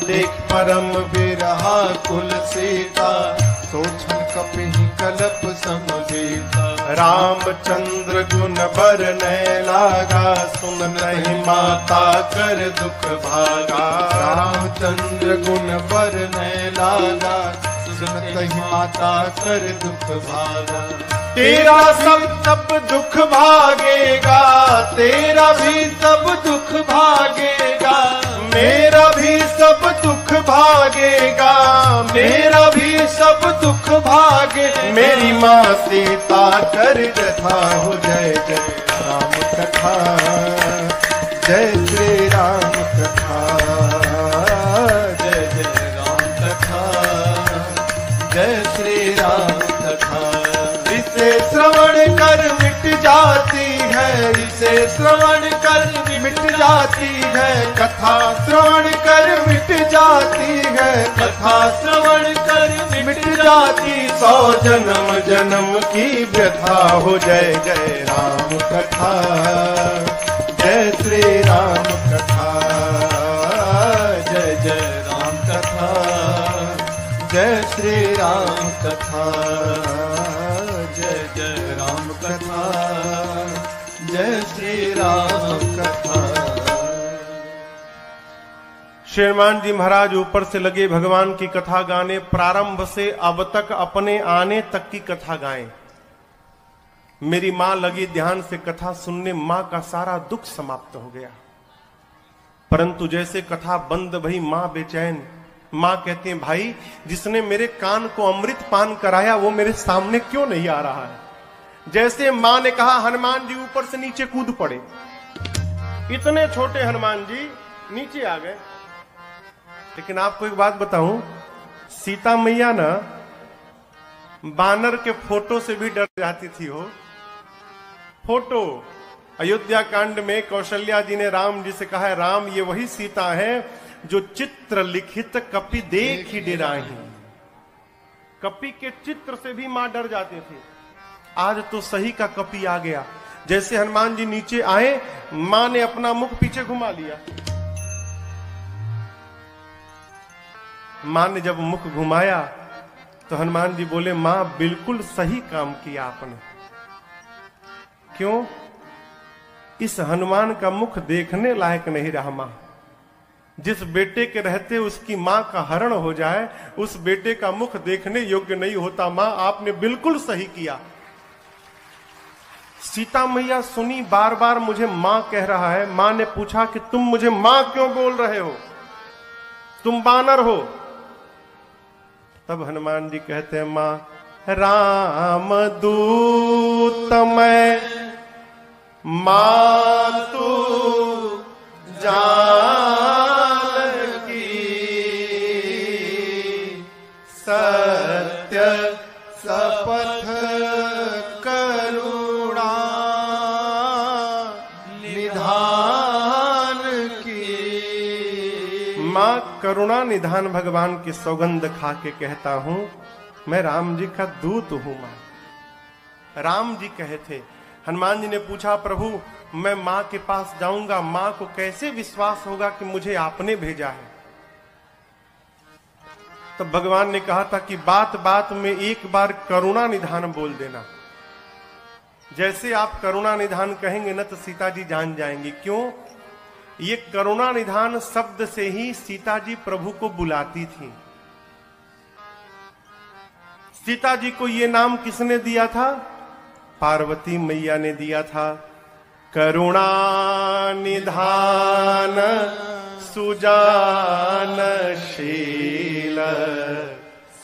देख परम बिरहा कुल सीता, सोचन कपि कलप समबीता। रामचंद्र गुण बरनै लागा, सुन नहीं माता कर दुख भागा। रामचंद्र गुण बरनै लागा, सुनत ही माता कर दुख भागा। तेरा सब दुख भागेगा, तेरा भी सब दुख भागेगा, मेरा भी सब दुख भागेगा। भागेगा, मेरा भी सब दुख भागे। मेरी माँ सीता कर कथा हो जय जय राम कथा, जय श्री राम कथा, जय जय राम कथा, जय श्री राम कथा। इसे श्रवण कर मिट जाती है, इसे श्रवण कर मिट जाती है, कथा श्रवण कर मिट जाती है, कथा श्रवण कर मिट जाती। 100 जन्म जन्म की व्यथा हो जय जय राम कथा, जय श्री राम कथा, जय जय राम कथा, जय श्री राम कथा, जय जय राम कथा, जय श्री राम कथा। श्री हनुमान जी महाराज ऊपर से लगे भगवान की कथा गाने, प्रारंभ से अब तक अपने आने तक की कथा गाएं। मेरी मां लगी ध्यान से कथा सुनने, मां का सारा दुख समाप्त हो गया। परंतु जैसे कथा बंद भई मां बेचैन। मां कहती है, भाई जिसने मेरे कान को अमृत पान कराया वो मेरे सामने क्यों नहीं आ रहा है। जैसे मां ने कहा, हनुमान जी ऊपर से नीचे कूद पड़े। इतने छोटे हनुमान जी नीचे आ गए। लेकिन आपको एक बात बताऊं, सीता मैया ना बानर के फोटो से भी डर जाती थी। हो फोटो अयोध्या कांड में कौशल्या जी ने राम जी से कहा है, राम ये वही सीता है जो चित्र लिखित कपि देख ही डेराही। कपि के चित्र से भी मां डर जाती थी। आज तो सही का कपि आ गया। जैसे हनुमान जी नीचे आए, मां ने अपना मुख पीछे घुमा लिया। मां ने जब मुख घुमाया तो हनुमान जी बोले, मां बिल्कुल सही काम किया आपने। क्यों? इस हनुमान का मुख देखने लायक नहीं रहा। मां जिस बेटे के रहते उसकी मां का हरण हो जाए, उस बेटे का मुख देखने योग्य नहीं होता। मां आपने बिल्कुल सही किया। सीता मैया सुनी, बार बार मुझे मां कह रहा है। मां ने पूछा कि तुम मुझे मां क्यों बोल रहे हो, तुम बानर हो। तब हनुमान जी कहते हैं, मां राम दूत मैं, मां तू जानकी, सत्य सपथ करुणा निधान की। मां करुणा निधान भगवान की सौगंध खा के कहता हूं, मैं राम जी का दूत हूं। मां राम जी कहे थे। हनुमान जी ने पूछा, प्रभु मैं मां के पास जाऊंगा, मां को कैसे विश्वास होगा कि मुझे आपने भेजा है। तब भगवान ने कहा था कि बात बात में एक बार करुणा निधान बोल देना। जैसे आप करुणा निधान कहेंगे ना तो सीता जी जान जाएंगी। क्यों? ये करुणा निधान शब्द से ही सीता जी प्रभु को बुलाती थी। सीता जी को ये नाम किसने दिया था? पार्वती मैया ने दिया था। करुणा निधान सुजानशील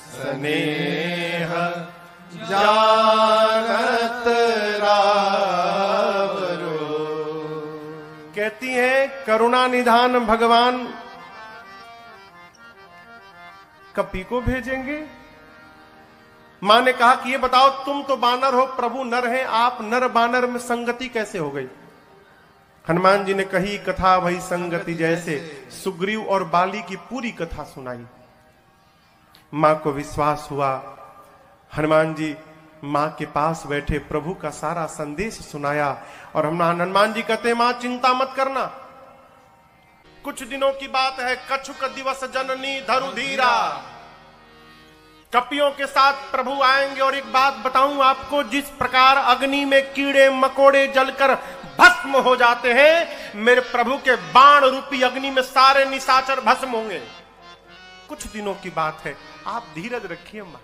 स्नेह जानत रावरो। कहती हैं करुणा निधान भगवान कपि को भेजेंगे। मां ने कहा कि ये बताओ, तुम तो बानर हो, प्रभु नर हैं, आप नर बानर में संगति कैसे हो गई? हनुमान जी ने कही कथा वही संगति जैसे, सुग्रीव और बाली की पूरी कथा सुनाई। मां को विश्वास हुआ। हनुमान जी मां के पास बैठे प्रभु का सारा संदेश सुनाया। और हनुमान जी कहते, मां चिंता मत करना, कुछ दिनों की बात है। कछुक दिवस जननी धरु धीरा, कपियों के साथ प्रभु आएंगे। और एक बात बताऊं आपको, जिस प्रकार अग्नि में कीड़े मकोड़े जलकर भस्म हो जाते हैं, मेरे प्रभु के बाण रूपी अग्नि में सारे निशाचर भस्म होंगे। कुछ दिनों की बात है, आप धीरज रखिए मां।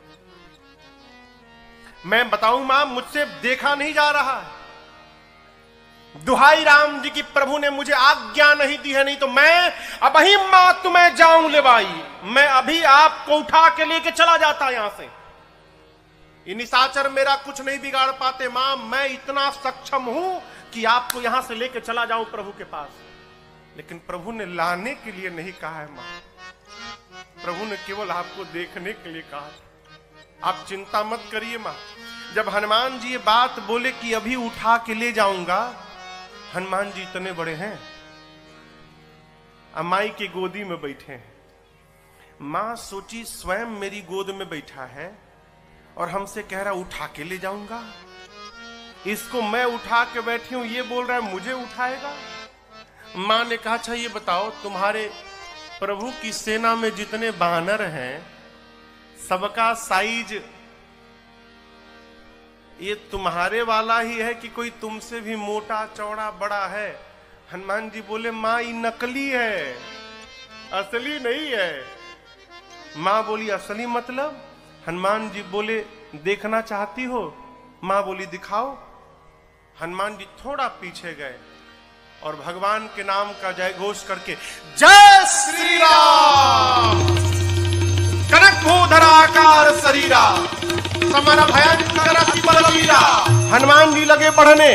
मैं बताऊं मां, मुझसे देखा नहीं जा रहा है। दुहाई राम जी की, प्रभु ने मुझे आज्ञा नहीं दी है, नहीं तो मैं अब ही मां तुम्हें जाऊं ले भाई, मैं अभी आपको उठा के लेके चला जाता यहां से। ये निशाचर मेरा कुछ नहीं बिगाड़ पाते मां, मैं इतना सक्षम हूं कि आपको यहां से लेके चला जाऊं प्रभु के पास। लेकिन प्रभु ने लाने के लिए नहीं कहा है मां, प्रभु ने केवल आपको देखने के लिए कहा। आप चिंता मत करिए मां। जब हनुमान जी ये बात बोले कि अभी उठा के ले जाऊंगा, हनुमान जी इतने बड़े हैं, अमाई की गोदी में बैठे हैं। मां सोची स्वयं मेरी गोद में बैठा है और हमसे कह रहा उठा के ले जाऊंगा, इसको मैं उठा के बैठी हूं, ये बोल रहा है मुझे उठाएगा। मां ने कहा अच्छा ये बताओ, तुम्हारे प्रभु की सेना में जितने बानर हैं सबका साइज ये तुम्हारे वाला ही है कि कोई तुमसे भी मोटा चौड़ा बड़ा है? हनुमान जी बोले मां ये नकली है, असली नहीं है। मां बोली असली मतलब? हनुमान जी बोले देखना चाहती हो? मां बोली दिखाओ। हनुमान जी थोड़ा पीछे गए और भगवान के नाम का जय घोष करके जय श्री राम, कनक भूधराकार शरीरा, समर भयंकर अति बलवीरा। हनुमान जी लगे बढ़ने,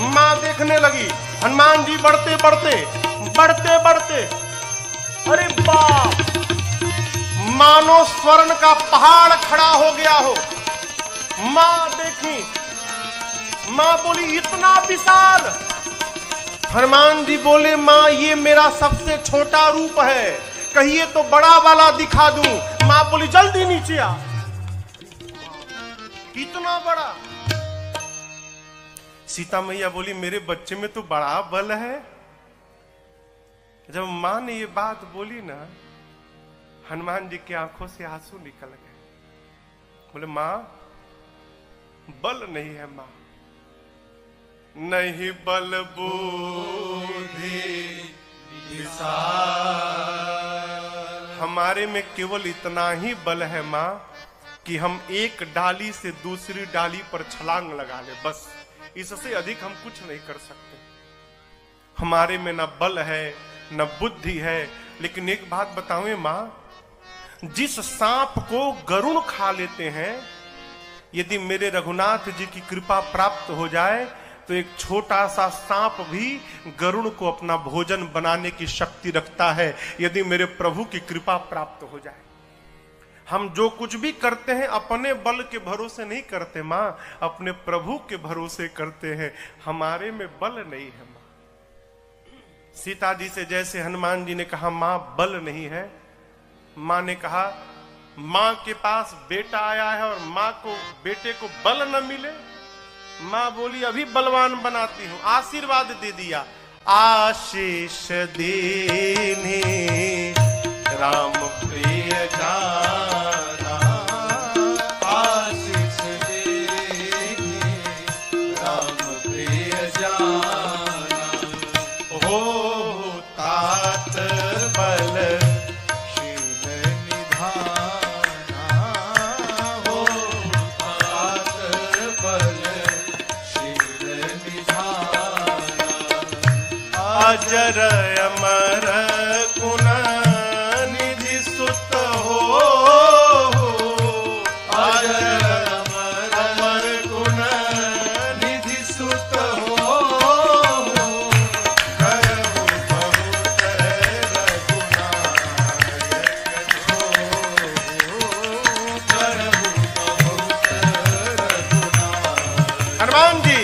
मां देखने लगी। हनुमान जी बढ़ते बढ़ते बढ़ते बढ़ते, अरे बाप, मानो स्वर्ण का पहाड़ खड़ा हो गया हो। मां देखी, मां बोली इतना विशाल। हनुमान जी बोले मां ये मेरा सबसे छोटा रूप है, कहिए तो बड़ा वाला दिखा दूं। मां बोली जल्दी नीचे आ। इतना बड़ा। सीता मैया बोली मेरे बच्चे में तो बड़ा बल है। जब मां ने ये बात बोली ना, हनुमान जी की आंखों से आंसू निकल गए। बोले मां बल नहीं है मां, नहीं बल बुद्धि हमारे में केवल इतना ही बल है मां कि हम एक डाली से दूसरी डाली पर छलांग लगा ले, बस इससे अधिक हम कुछ नहीं कर सकते। हमारे में न बल है न बुद्धि है। लेकिन एक बात बताऊं मां, जिस सांप को गरुड़ खा लेते हैं, यदि मेरे रघुनाथ जी की कृपा प्राप्त हो जाए तो एक छोटा सा सांप भी गरुड़ को अपना भोजन बनाने की शक्ति रखता है, यदि मेरे प्रभु की कृपा प्राप्त हो जाए। हम जो कुछ भी करते हैं अपने बल के भरोसे नहीं करते मां, अपने प्रभु के भरोसे करते हैं। हमारे में बल नहीं है मां। सीता जी से जैसे हनुमान जी ने कहा मां बल नहीं है, मां ने कहा मां के पास बेटा आया है और मां को बेटे को बल न मिले। मां बोली अभी बलवान बनाती हूं। आशीर्वाद दे दिया, आशीष देने राम प्रिय जाना, आशीष देने राम प्रिय जाना, हो तात बल शील निधाना, हो तात बल शील निधाना, अजर अमर गुण निधि सुत हो, अजर अमर गुण निधि सुत हो, करहु बहुत रघुनायक जो, करहु बहुत रघुनायक। हनुमान जी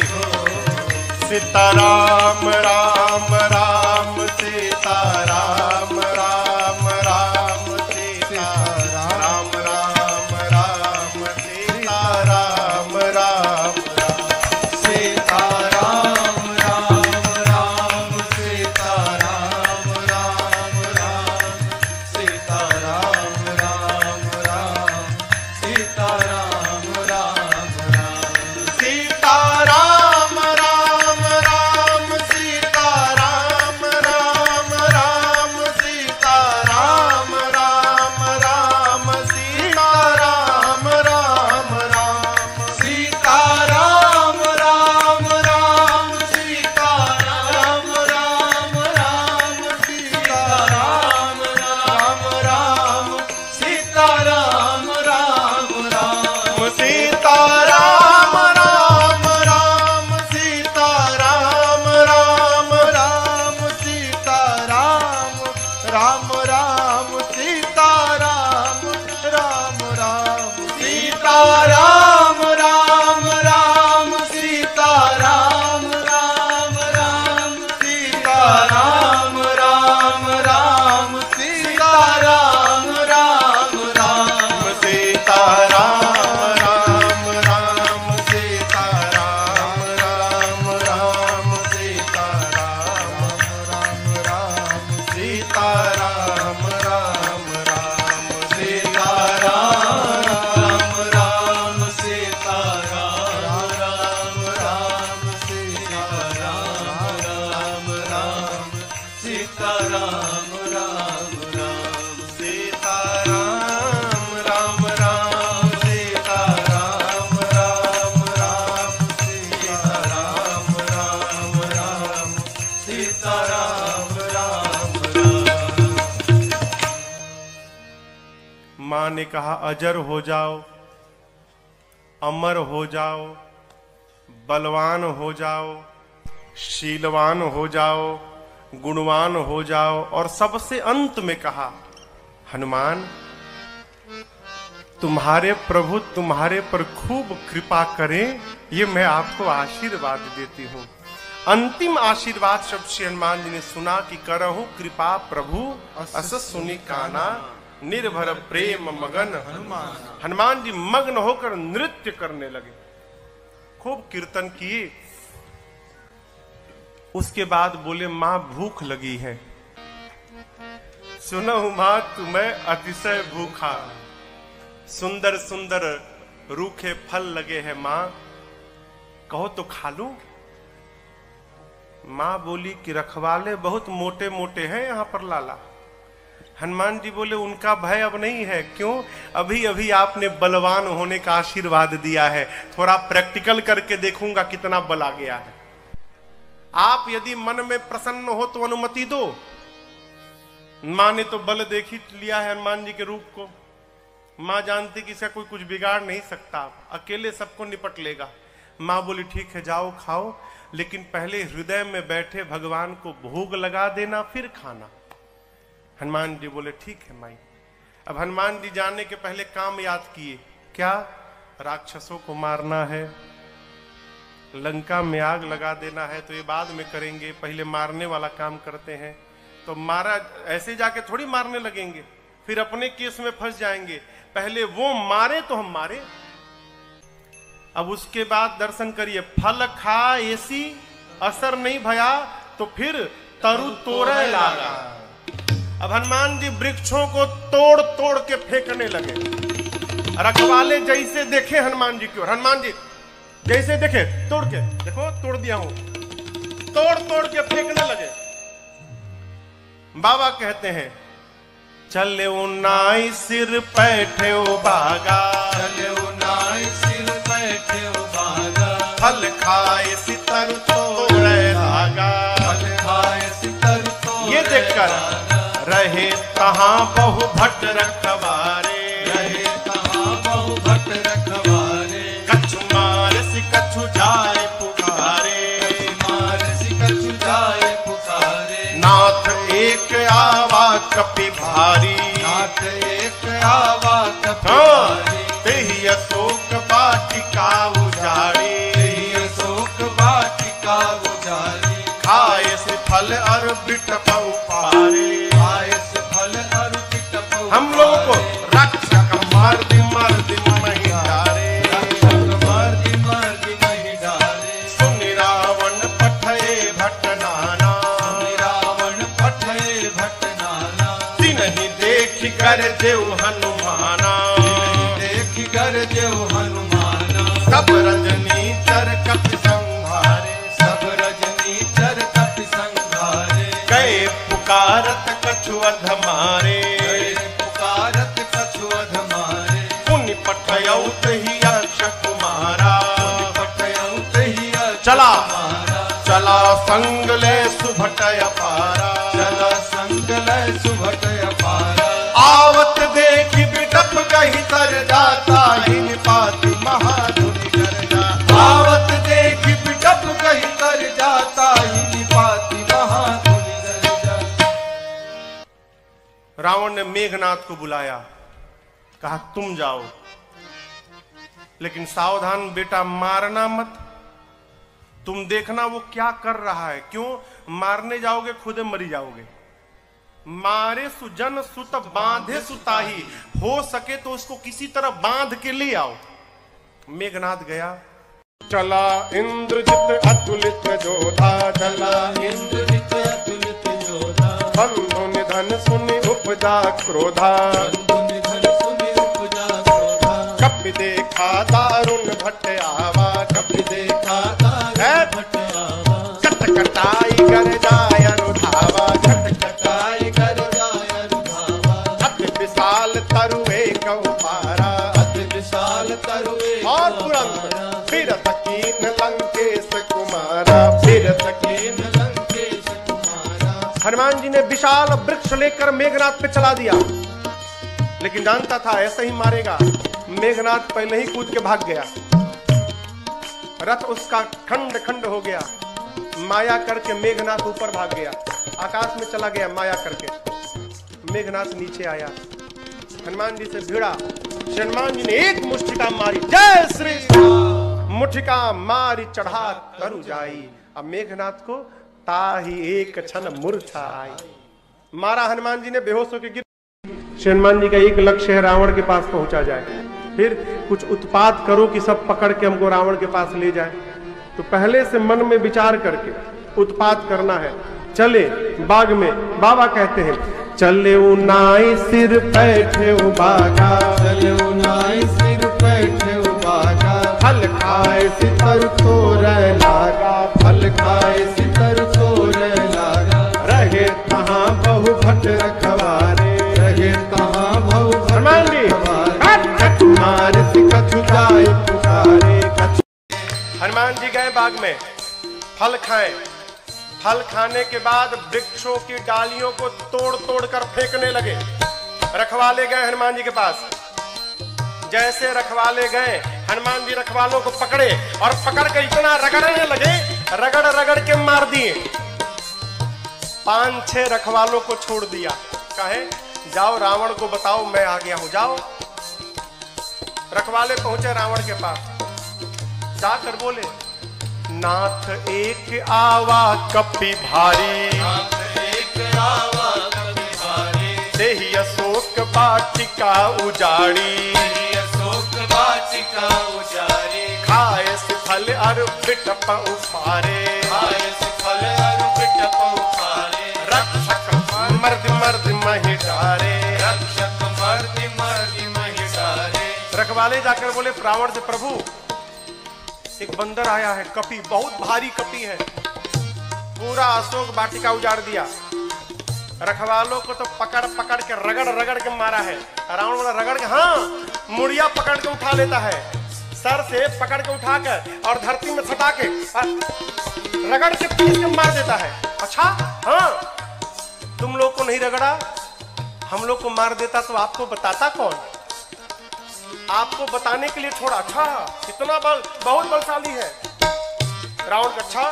सीताराम राम राम सीताराम राम राम सीताराम राम राम सीताराम राम सीताराम राम राम सीताराम राम राम सीताराम राम राम सीताराम राम राम सीताराम राम राम राम राम सीता राम, राम राम सीता राम, राम राम सीता राम, राम राम सीता राम, राम राम सीता राम, राम राम सीता राम, राम राम सीता राम, राम राम सीता राम, राम राम सीता राम, राम राम सीता राम, राम राम सीता राम, राम राम सीता राम, राम राम सीता राम, राम राम सीता राम, राम राम सीता राम, राम राम सीता राम, राम राम सीता राम, राम राम। मां ने कहा अजर हो जाओ, अमर हो जाओ, बलवान हो जाओ, शीलवान हो जाओ, गुणवान हो जाओ, और सबसे अंत में कहा हनुमान तुम्हारे प्रभु तुम्हारे पर खूब कृपा करें, ये मैं आपको आशीर्वाद देती हूं। अंतिम आशीर्वाद शब्द श्री हनुमान जी ने सुना कि करहु कृपा प्रभु अस सुनि काना, निर्भर प्रेम मगन हनुमान। हनुमान जी मग्न होकर नृत्य करने लगे, खूब कीर्तन किए। उसके बाद बोले मां भूख लगी है। सुनहु मां तुम्हें अतिशय भूखा, सुंदर सुंदर रूखे फल लगे हैं मां, कहो तो खा लूं। मां बोली कि रखवाले बहुत मोटे मोटे हैं यहां पर लाला। हनुमान जी बोले उनका भय अब नहीं है। क्यों? अभी अभी आपने बलवान होने का आशीर्वाद दिया है, थोड़ा प्रैक्टिकल करके देखूंगा कितना बल आ गया है। आप यदि मन में प्रसन्न हो तो अनुमति दो। मां ने तो बल देख ही लिया है हनुमान जी के रूप को। मां जानती कि इसका कोई कुछ बिगाड़ नहीं सकता, अकेले सबको निपट लेगा। मां बोली ठीक है जाओ खाओ, लेकिन पहले हृदय में बैठे भगवान को भोग लगा देना फिर खाना। हनुमान जी बोले ठीक है माई। अब हनुमान जी जाने के पहले काम याद किए। क्या? राक्षसों को मारना है, लंका में आग लगा देना है, तो ये बाद में करेंगे, पहले मारने वाला काम करते हैं। तो मारा ऐसे जाके थोड़ी मारने लगेंगे, फिर अपने केस में फंस जाएंगे। पहले वो मारे तो हम मारे। अब उसके बाद दर्शन करिए, फल खा ऐसी असर नहीं भया तो फिर तरु तोड़े लागा। अब हनुमान जी वृक्षों को तोड़ तोड़ के फेंकने लगे। रखवाले जैसे देखे हनुमान जी की ओर, हनुमान जी जैसे देखे तोड़ के, देखो तोड़ दिया हूं, तोड़ तोड़ के फेंकने लगे। बाबा कहते हैं चले उनाई सिर पैठे बागा, चले उनाई सिर पैठे बागा, फल खाए सितर तोड़े लागा, फल खाए सितर तोड़े। ये देखकर रहे तहां बहु भट्ट रखवारे, रहे तहां बहु भट्ट रखवारे, कछु मार सि कछु जाए पुकारे, मार सि कछु जाए पुकारे। नाथ एक आवा कपि भारी, नाथ एक आवा कपि भारी, तेहि अशोक वाटिका उजाड़ी, तेहि अशोक वाटिका उजाड़ी। खाए से फल और बिटपउ पारे, खाए से फल और बिटपउ पारे। हम लोगों को रक्षक मर्द मर्द नहीं डारे, रक्षक मर्द नहीं डारे। सुनि रावण पठये भट्ट नाना, सुनि रावण पठये भट्ट नाना। तिन्हि देख कर देव हनुमाना, देख कर देव हनुमाना। सब रजनी चर कपि संहारे, सब रजनी चर कपि संहारे। गए पुकारत कछु अधमारे, पुकारत कछु अधमारे। पुनि पठयौ तहि यक्ष कुमारा, पठयौ तहि यक्ष चला कुमारा। चला संग ले सुभटय पारा, चला संग ले सुभटय पारा। आवत देखि बिटप कहि तर जाता, हिन पाति महाधुनि कर जा। आवत देखि बिटप कहि तर जाता, हिन पाति महाधुनि कर जा। रावण ने मेघनाथ को बुलाया, कहा तुम जाओ, लेकिन सावधान बेटा, मारना मत। तुम देखना वो क्या कर रहा है। क्यों मारने जाओगे, खुद मरी जाओगे। मारे सुजन सुत बांधे सुताही, हो सके तो उसको किसी तरह बांध के ले आओ। मेघनाथ गया, चला इंद्रजित अतुलित जोधा, चला इंद्रजित अतुलित जोधा, बंधु निधन सुनि उपजा क्रोधा, कपि देखा दारुण भट्ट आवा, कपि देखा दारुण भट्ट आवा, कटकटाई कर जाय अनुधावा, कटकटाई कर जाय अनुधावा, अति विशाल तरुए कहु पारा, अति विशाल तरुए और तुरंत फिर तकीन लंकेश कुमारा, फिर तकीन लंकेश कुमारा। हनुमान जी ने विशाल वृक्ष लेकर मेघनाथ पे चला दिया, लेकिन जानता था ऐसे ही मारेगा। मेघनाथ पहले ही कूद के भाग गया, रथ उसका खंड खंड हो गया। माया करके मेघनाथ ऊपर भाग गया, आकाश में चला गया माया करके। मेघनाथ नीचे आया, हनुमान जी से भिड़ा। हनुमान जी ने एक मुष्टिका मारी, जय श्री राम, मुष्टिका मारी चढ़ा तरु जाई। अब मेघनाथ को ताही एक क्षण मूर्छा आई। मारा हनुमान जी ने, बेहोश होकर गिर। हनुमान जी का एक लक्ष्य है, रावण के पास पहुंचा जाए। फिर कुछ उत्पात करो कि सब पकड़ के हमको रावण के पास ले जाए। तो पहले से मन में विचार करके उत्पात करना है। चले बाग में, बाबा कहते हैं चले नाई सिर बैठे बागा, चले नाई सिर बैठे बागा, फल खाए सितर तोड़ लागा, फल खाए सितर तोड़ लागा, रहे तहाँ बहु भट रखवारे, रहे तहाँ बहु हनुमान जी हनुमान जी गए बाग में, फल खाए। फल खाने के बाद वृक्षों की डालियों को तोड़ तोड़ कर फेंकने लगे। रखवाले गए हनुमान जी के पास। जैसे रखवाले गए, हनुमान जी रखवालों को पकड़े और पकड़ कर इतना रगड़ने लगे, रगड़ रगड़ के मार दिए। 5-6 रखवालों को छोड़ दिया, कहे जाओ रावण को बताओ मैं आ गया हूं, जाओ। रखवाले पहुंचे रावण के पास, जाकर बोले नाथ एक आवा कपि भारी, नाथ एक आवा कपि भारी, देहि अशोक वाटिका उजाड़ी, देहि अशोक वाटिका उजाड़ी, खाए फल अरु बिटप उफारे, खाए फल अरु बिटप उफारे, रक्षक मर्द मर्द महि डारे, रक्षक मर्द मर्द महि डारे। रखवाले जाकर बोले रावण से, प्रभु एक बंदर आया है, कपि, बहुत भारी कपि है, पूरा अशोक वाटिका उजाड़ दिया। रखवालों को तो पकड़ पकड़ के रगड़ रगड़ के मारा है। रावण बोला रगड़ के, हाँ, मुड़िया पकड़ के उठा लेता है, सर से पकड़ के उठाकर और धरती में सटा के रगड़ के पीस के मार देता है। अच्छा, हाँ, तुम लोग को नहीं रगड़ा, हम लोग को मार देता तो आपको बताता कौन? आपको बताने के लिए छोड़ा। अच्छा, इतना बल, बहुत बलशाली है रावण का। अच्छा,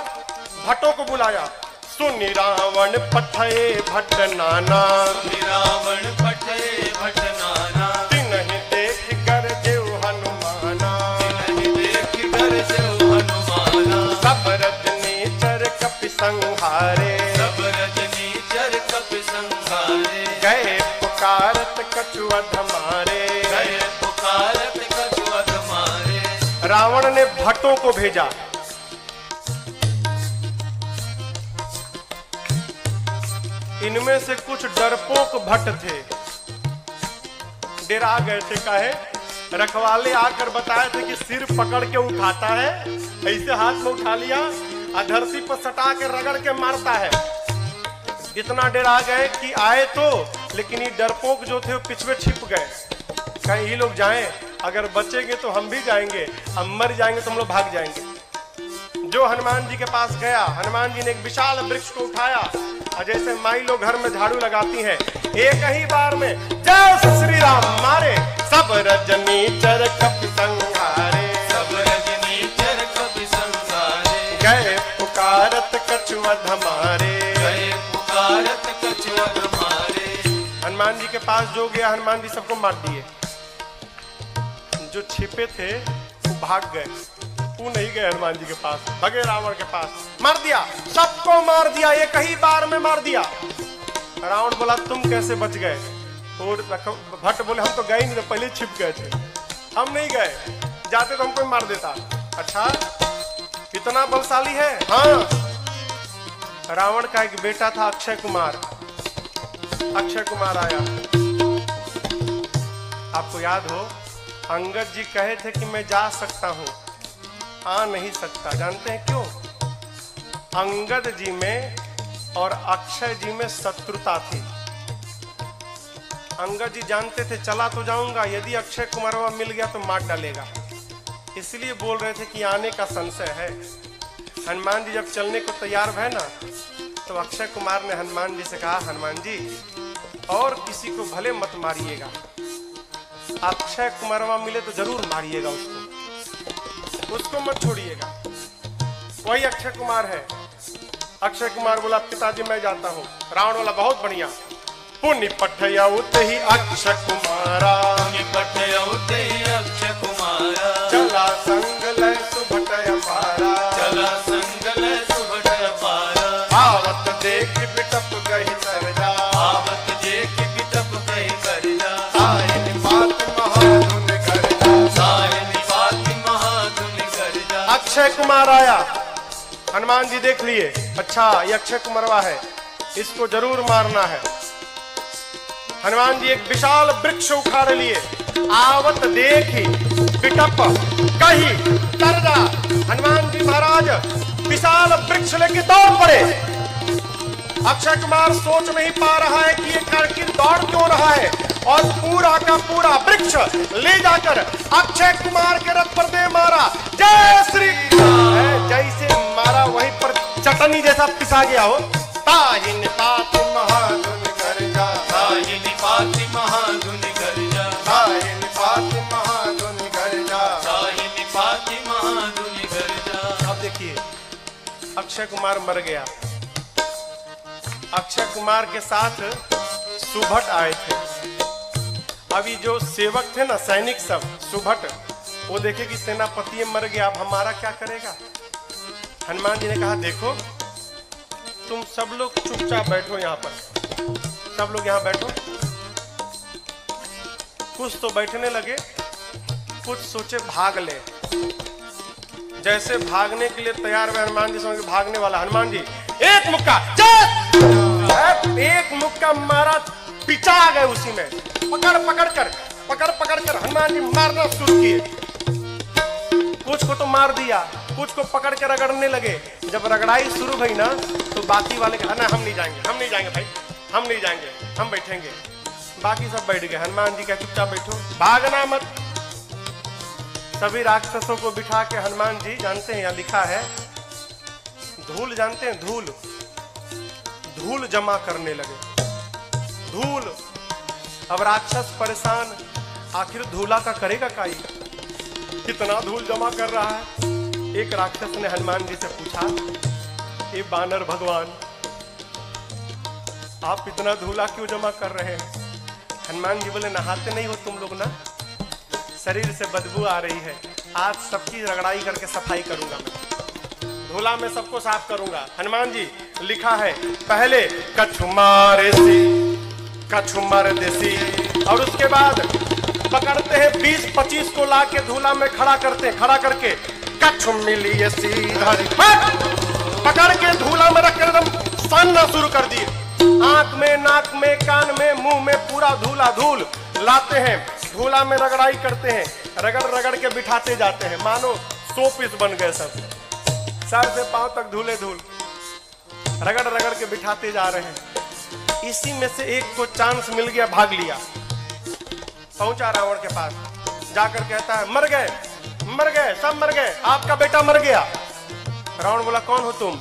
भट्टों को बुलाया, सुनि रावण पठे भट्ट नाना, सुनि रावण पठे भट्ट नाना, तिन्हि देख कर देव हनुमाना, तिन्हि देख कर देव हनुमाना, सब रजनीचर कपि संहारे, सब रजनीचर कपि संहारे, गए पुकारत कछु अधमारे, गए पुकारत कछु अधमारे। रावण ने भट्टों को भेजा। इनमें से कुछ डरपोक भट्ट थे, डरा गए थे। काहे? रखवाले आकर बताए थे कि सिर पकड़ के उठाता है, ऐसे हाथ में उठा लिया, धरती पर सटा के रगड़ के मारता है। इतना डरा गए कि आए तो, लेकिन ये डरपोक जो थे वो पिछवे छिप गए। कहीं ये लोग जाएं, अगर बचेंगे तो हम भी जाएंगे, हम मर जाएंगे तो हम लोग भाग जाएंगे। जो हनुमान जी के पास गया, हनुमान जी ने एक विशाल वृक्ष को उठाया और जैसे माई लोग घर में झाड़ू लगाती हैं, एक ही बार में जय श्री राम मारे, सब रजनीचर कपि संहारे, सब रजनीचर कपि संहारे, गए पुकारत कछु अधमारे, गए पुकारत कछु अधमारे। हनुमान जी के पास जो गया, हनुमान जी सबको मार दिए। जो छिपे थे वो भाग गए, वो नहीं गए हनुमान जी के पास, भगे रावण के पास, मार दिया, सबको मार दिया, एक ही बार में मार दिया। रावण बोला तुम कैसे बच गए? और भट्ट बोले हम तो गए नहीं, तो पहले छिप गए थे, हम नहीं गए, जाते तो हमको मार देता। अच्छा इतना बलशाली है? हाँ। रावण का एक बेटा था अक्षय कुमार, अक्षय कुमार आया। आपको याद हो अंगद जी कहे थे कि मैं जा सकता हूं, आ नहीं सकता। जानते हैं क्यों? अंगद जी में और अक्षय जी में शत्रुता थी। अंगद जी जानते थे चला तो जाऊंगा, यदि अक्षय कुमार मिल गया तो मार डालेगा, इसलिए बोल रहे थे कि आने का संशय है। हनुमान जी जब चलने को तैयार भय ना, तो अक्षय कुमार ने हनुमान जी से कहा हनुमान जी और किसी को भले मत मारिएगा, अक्षय कुमारवा मिले तो जरूर मारिएगा, उसको मत छोड़िएगा। वही अक्षय कुमार है। अक्षय कुमार बोला पिताजी मैं जाता हूँ। रावण बोला बहुत बढ़िया। पुण्य पठयउत ही अक्षय कुमारा, पुण्य पठयउत ही अक्षय कुमारा, चला संग लय सुभट अपारा, चला संग लय सुभट अपारा, आवत देख बिटप गहि सरजा, आवत देख बिटप गहि सरजा, सायन बात महाधुन करजा, सायन बात महाधुन करजा। अक्षय कुमार आया, हनुमान जी देख लिए, अच्छा ये अक्षय कुमारवा है, इसको जरूर मारना है। हनुमान जी एक विशाल वृक्ष उखाड़ लिए, आवत देखी बिटप कही तरजा। हनुमान जी महाराज विशाल वृक्ष लेके दौड़ पड़े। अक्षय कुमार सोच नहीं पा रहा है कि ये आखिर दौड़ क्यों रहा है, और पूरा का पूरा वृक्ष ले जाकर अक्षय कुमार के रथ पर दे मारा। जय श्री कृष्ण। जैसे मारा वहीं पर चटनी जैसा पिसा गया हो। ताहिन पाति महाधुन करजा, ताहिन पाति महाधुन करजा, ताहिन पाति महाधुन करजा, ताहिन पाति महाधुन करजा। अब देखिए अक्षय कुमार मर गया। अक्षय कुमार के साथ सुभट आए थे। अभी जो सेवक थे ना, सैनिक सब, सुभट, वो देखे कि सेनापति मर गया, अब हमारा क्या करेगा। हनुमान जी ने कहा देखो तुम सब लोग चुपचाप बैठो, यहाँ पर सब लोग यहाँ बैठो। कुछ तो बैठने लगे, कुछ सोचे भाग ले। जैसे भागने के लिए तैयार हुए हनुमान जी, समझ भागने वाला। हनुमान जी एक मुक्का, एक मुक्का मारा, पिचा गए उसी में। पकड़ पकड़ कर हनुमान जी मारना शुरू किए। कुछ को तो मार दिया, कुछ को पकड़ के रगड़ने लगे। जब रगड़ाई शुरू हुई ना, तो बाकी वाले कहा ना हम नहीं जाएंगे, हम नहीं जाएंगे भाई, हम नहीं जाएंगे, हम बैठेंगे। बाकी सब बैठ गए। हनुमान जी कहा चुपचाप बैठो, भागना मत। सभी राक्षसों को बिठा के हनुमान जी, जानते हैं यहाँ लिखा है धूल, जानते हैं धूल, धूल जमा करने लगे। धूल, अब राक्षस परेशान, आखिर धूला का करेगा काई, कितना धूल जमा कर रहा है। एक राक्षस ने हनुमान जी से पूछा, ये बानर भगवान आप इतना धूला क्यों जमा कर रहे हैं? हनुमान जी बोले नहाते नहीं हो तुम लोग ना, शरीर से बदबू आ रही है, आज सबकी रगड़ाई करके सफाई करूंगा मैं, धूला में सबको साफ करूंगा। हनुमान जी लिखा है पहले कछुमार देसी, और उसके बाद पकड़ते हैं 20-25 को लाके धूला में खड़ा करते हैं, खड़ा करके कछु मिली सीधा पकड़ के धूला में रख कर एकदम सानना शुरू कर दिए। आंख में, नाक में, कान में, मुंह में पूरा धूला धूल लाते हैं, धूला में रगड़ाई करते हैं, रगड़ रगड़ के बिठाते जाते हैं, मानो 100 पीस बन गए सब, सर से पांव तक धूले धूल, रगड़ रगड़ के बिठाते जा रहे हैं। इसी में से एक को चांस मिल गया, भाग लिया, पहुंचा रावण के पास, जाकर कहता है मर गए, मर गए, सब मर गए, आपका बेटा मर गया। रावण बोला कौन हो तुम?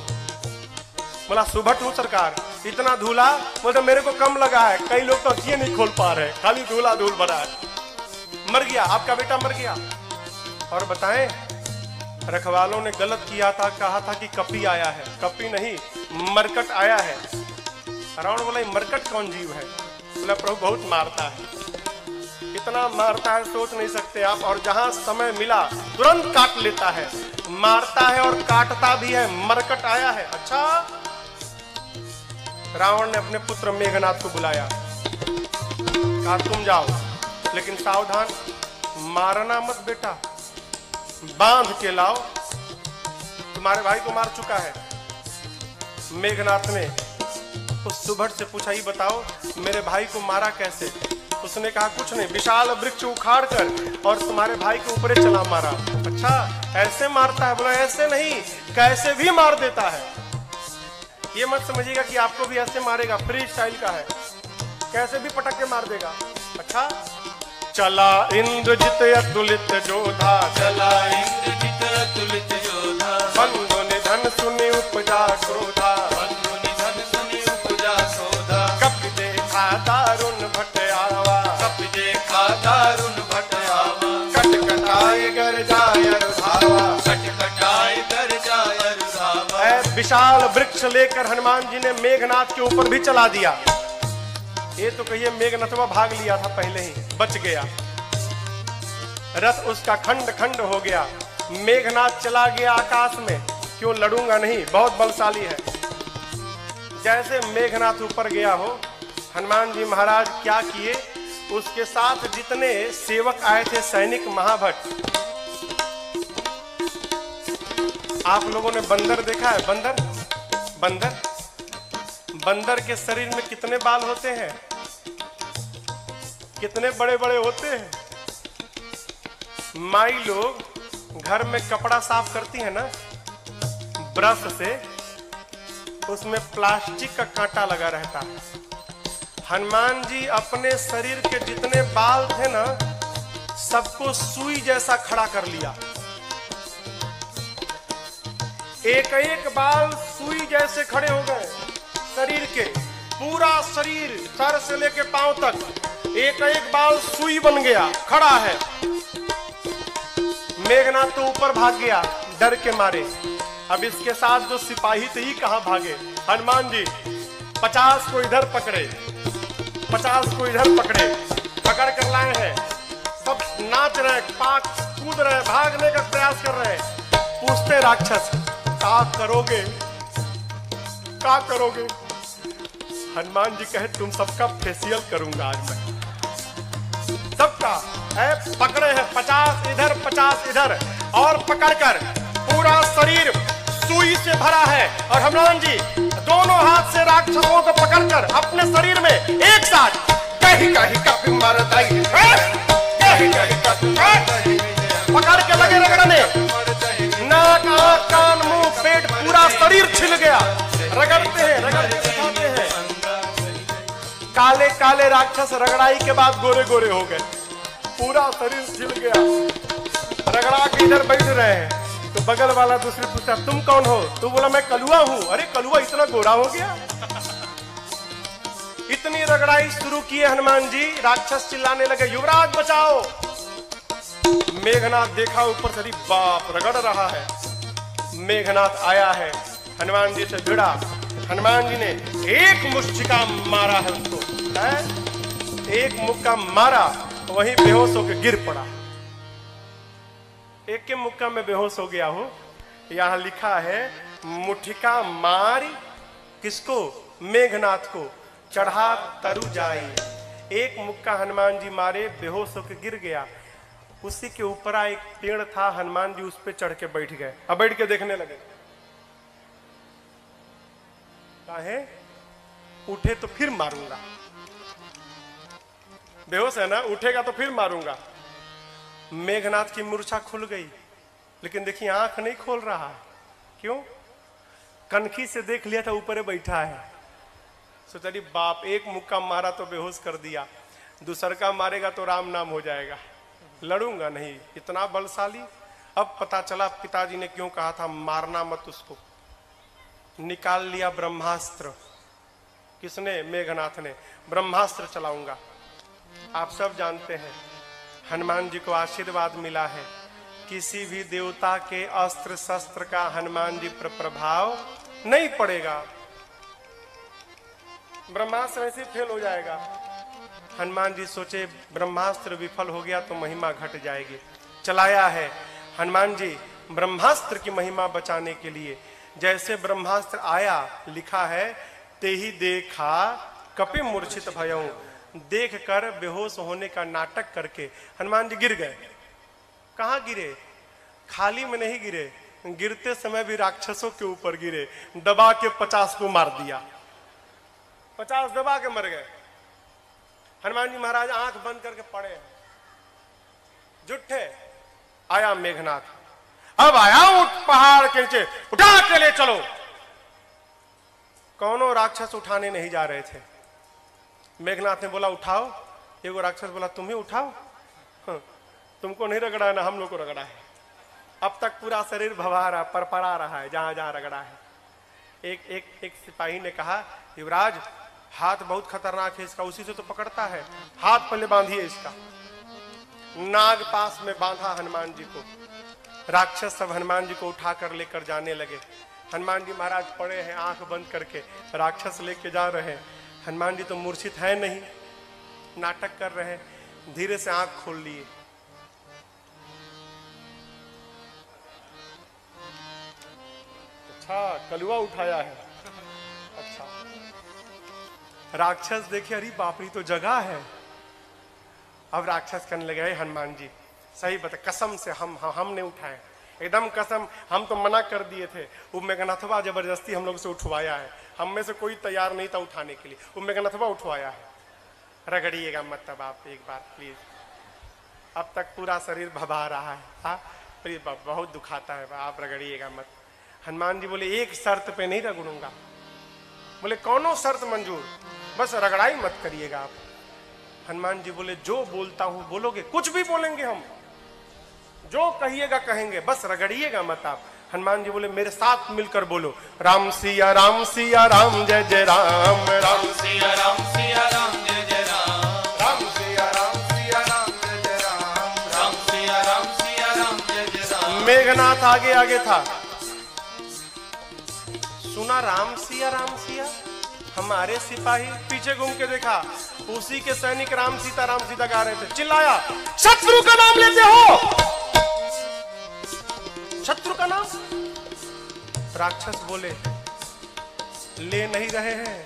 बोला सुभट हूं सरकार। इतना धूला? बोलते मेरे को कम लगा है, कई लोग तो अखियां नहीं खोल पा रहे, खाली धूला धूल भरा है। मर गया, आपका बेटा मर गया। और बताएं रखवालों ने गलत किया था, कहा था कि कपी आया है, कपी नहीं मरकट आया है। रावण बोला मरकट कौन जीव है? बोला प्रभु बहुत मारता है, इतना मारता है सोच नहीं सकते आप, और जहां समय मिला तुरंत काट लेता है, मारता है और काटता भी है, मरकट आया है। अच्छा, रावण ने अपने पुत्र मेघनाथ को बुलाया, कहा तुम जाओ, लेकिन सावधान, मारना मत बेटा, बांध के लाओ, तुम्हारे भाई को मार चुका है। मेघनाथ ने उस सुभट से पूछा, ही बताओ मेरे भाई को मारा कैसे? उसने कहा कुछ नहीं, विशाल वृक्ष उखाड़ कर और तुम्हारे भाई के ऊपर चला मारा। अच्छा, ऐसे मारता है? बोला ऐसे नहीं, कैसे भी मार देता है। ये मत समझिएगा कि आपको भी ऐसे मारेगा, फ्री स्टाइल का है, कैसे भी पटक के मार देगा। अच्छा, चला इंद्रजित अतुलित जोधा, चला इंद्रजित अतुलित जोधा, बंधु निधन सुनि उपजा क्रोधा, बंधु निधन सुनि उपजा क्रोधा, कपि देखा दारुण भट आवा, कपि देखा दारुण भट आवा, कटकटाए गरजाय रुधावा, कटकटाए गरजाय रुधावा। विशाल वृक्ष लेकर हनुमान जी ने मेघनाथ के ऊपर भी चला दिया। ये तो कहिए मेघनाथवा भाग लिया था पहले ही, बच गया, रथ उसका खंड खंड हो गया। मेघनाथ चला गया आकाश में, क्यों लड़ूंगा नहीं, बहुत बलशाली है। जैसे मेघनाथ ऊपर गया हो, हनुमान जी महाराज क्या किए, उसके साथ जितने सेवक आए थे सैनिक महाभट। आप लोगों ने बंदर देखा है? बंदर बंदर बंदर के शरीर में कितने बाल होते हैं, कितने बड़े बड़े होते हैं। माई लोग घर में कपड़ा साफ करती है ना ब्रश से, उसमें प्लास्टिक का कांटा लगा रहता है। हनुमान जी अपने शरीर के जितने बाल थे ना, सबको सुई जैसा खड़ा कर लिया। एक एक बाल सुई जैसे खड़े हो गए शरीर के, पूरा शरीर सर से लेके पांव तक एक एक बाल सुई बन गया, खड़ा है। मेघनाथ तो ऊपर भाग गया डर के मारे। अब इसके साथ जो सिपाही थे ही कहां भागे। हनुमान जी 50 को इधर पकड़े, 50 को इधर पकड़े, पकड़ कर लाए हैं। सब नाच रहे, पाक कूद रहे, भागने का प्रयास कर रहे हैं। पूछते राक्षस क्या करोगे, क्या करोगे? हनुमान जी कहे तुम सबका फेशियल करूंगा आज मैं, सबका। पकड़े हैं 50 इधर 50 इधर, और पकड़कर पूरा शरीर सुई से भरा है। और हनुमान जी दोनों हाथ से राक्षसों को पकड़कर अपने शरीर में एक साथ कहीं कहीं कपि मरदई, पकड़ के लगे रगड़ने। नाक आंख कान मुंह पेट पूरा शरीर छिल गया। रगड़ते हैं, रगड़ते दिखाते हैं। काले काले राक्षस रगड़ाई के बाद गोरे गोरे हो गए, पूरा शरीर छिल गया। रगड़ा के इधर बैठ रहे हैं तो बगल वाला दूसरे पूछता तुम कौन हो? तो बोला मैं कलुआ हूं। अरे कलुआ इतना गोरा हो गया? इतनी रगड़ाई शुरू किए हनुमान जी, राक्षस चिल्लाने लगे युवराज बचाओ। मेघनाथ देखा ऊपर से, बाप रगड़ रहा है। मेघनाथ आया है, हनुमान जी से भिड़ा। हनुमान जी ने एक मुष्टिका मारा है उसको, एक मुक्का मारा, वहीं बेहोश होकर गिर पड़ा। एक के मुक्का में बेहोश हो गया हो। यहां लिखा है मुठिका मारी किसको? मेघनाथ को, चढ़ा तरु जाई। एक मुक्का हनुमान जी मारे, बेहोश होकर गिर गया। उसी के ऊपर एक पेड़ था, हनुमान जी उस पे चढ़ के बैठ गए। अब बैठ के देखने लगे, काहे? उठे तो फिर मारूंगा, बेहोश है ना, उठेगा तो फिर मारूंगा। मेघनाथ की मूर्छा खुल गई, लेकिन देखिए आंख नहीं खोल रहा। क्यों? कनखी से देख लिया था ऊपर बैठा है। सोचा बाप, एक मुक्का मारा तो बेहोश कर दिया, दूसर का मारेगा तो राम नाम हो जाएगा, लड़ूंगा नहीं, इतना बलशाली। अब पता चला पिताजी ने क्यों कहा था मारना मत उसको। निकाल लिया ब्रह्मास्त्र। किसने? मेघनाथ ने। ब्रह्मास्त्र चलाऊंगा। आप सब जानते हैं हनुमान जी को आशीर्वाद मिला है, किसी भी देवता के अस्त्र शस्त्र का हनुमान जी पर प्रभाव नहीं पड़ेगा। ब्रह्मास्त्र ऐसे फेल हो जाएगा। हनुमान जी सोचे ब्रह्मास्त्र विफल हो गया तो महिमा घट जाएगी। चलाया है हनुमान जी ब्रह्मास्त्र की महिमा बचाने के लिए। जैसे ब्रह्मास्त्र आया, लिखा है ते ही देखा कपि मूर्छित भयऊ, देख कर बेहोश होने का नाटक करके हनुमान जी गिर गए। कहां गिरे? खाली में नहीं गिरे, गिरते समय भी राक्षसों के ऊपर गिरे। दबा के 50 को मार दिया, 50 दबा के मर गए। हनुमान जी महाराज आंख बंद करके पड़े हैं, जुट्ठे। आया मेघनाथ, अब आया उठ पहाड़ के नीचे, उठा के ले चलो। कौनों राक्षस उठाने नहीं जा रहे थे। मेघनाथ ने बोला उठाओ। एगो राक्षस बोला तुम ही उठाओ। तुमको नहीं रगड़ा है ना, हम लोग को रगड़ा है। अब तक पूरा शरीर भवा रहा, परपरा रहा है जहां जहां रगड़ा है। एक सिपाही ने कहा युवराज हाथ बहुत खतरनाक है इसका, उसी से तो पकड़ता है, हाथ पहले बांधिए इसका। नाग पास में बांधा हनुमान जी को। राक्षस सब हनुमान जी को उठाकर लेकर जाने लगे। हनुमान जी महाराज पड़े हैं आंख बंद करके, राक्षस लेके जा रहे हैं। हनुमान जी तो मूर्छित है नहीं, नाटक कर रहे हैं। धीरे से आंख खोल लिए। अच्छा कलुआ उठाया है। अच्छा राक्षस देखे, अरे बाप रे तो जगह है। अब राक्षस करने लगे हनुमान जी सही बता, कसम से हमने उठाए, एकदम कसम, हम तो मना कर दिए थे। वो मेघनाथवा जबरदस्ती हम लोग से उठवाया है, हम में से कोई तैयार नहीं था उठाने के लिए, वो मेघनाथवा उठवाया है। रगड़िएगा मत तब आप एक बार प्लीज। अब तक पूरा शरीर भभा रहा है। हाँ बहुत दुखाता है, आप रगड़िएगा मत। हनुमान जी बोले एक शर्त पे नहीं रगड़ूंगा। बोले कौनो शर्त मंजूर, बस रगड़ाई मत करिएगा आप। हनुमान जी बोले जो बोलता हूं बोलोगे? कुछ भी बोलेंगे हम, जो कहिएगा कहेंगे, बस रगड़िएगा मत आप। हनुमान जी बोले मेरे साथ मिलकर बोलो राम सिया राम सिया राम जय जय राम, राम सिया राम सिया राम जय जय राम, राम सिया राम सिया राम जय जय राम, राम सिया राम सिया राम जय जय राम। मेघनाथ आगे आगे था, सुना राम सिया हमारे सिपाही पीछे घूम के देखा, उसी के सैनिक राम सीता गा रहे थे। चिल्लाया शत्रु का नाम लेते हो, शत्रु का नाम। राक्षस बोले ले नहीं रहे हैं,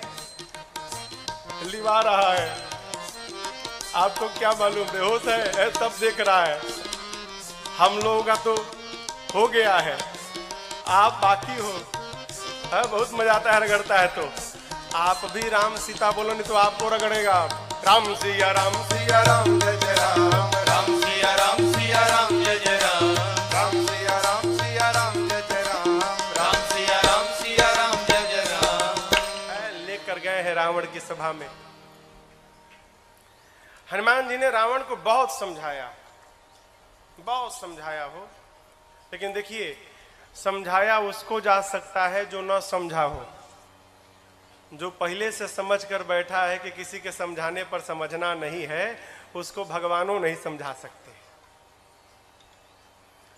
लिवा रहा है। आपको क्या मालूम, बेहोश है सब देख रहा है। हम लोगों का तो हो गया है, आप बाकी हो। है बहुत मजा आता है रगड़ता है तो। आप भी राम सीता बोलो नहीं तो आपको रगड़ेगा। राम सिया राम जय जय राम, राम सिया राम जय जय राम, राम सिया राम जय जय राम, राम सिया राम जय जय राम। लेकर गए हैं रावण की सभा में। हनुमान जी ने रावण को बहुत समझाया हो, लेकिन देखिए समझाया उसको जा सकता है जो न समझा हो। जो पहले से समझ कर बैठा है कि किसी के समझाने पर समझना नहीं है, उसको भगवानों नहीं समझा सकते।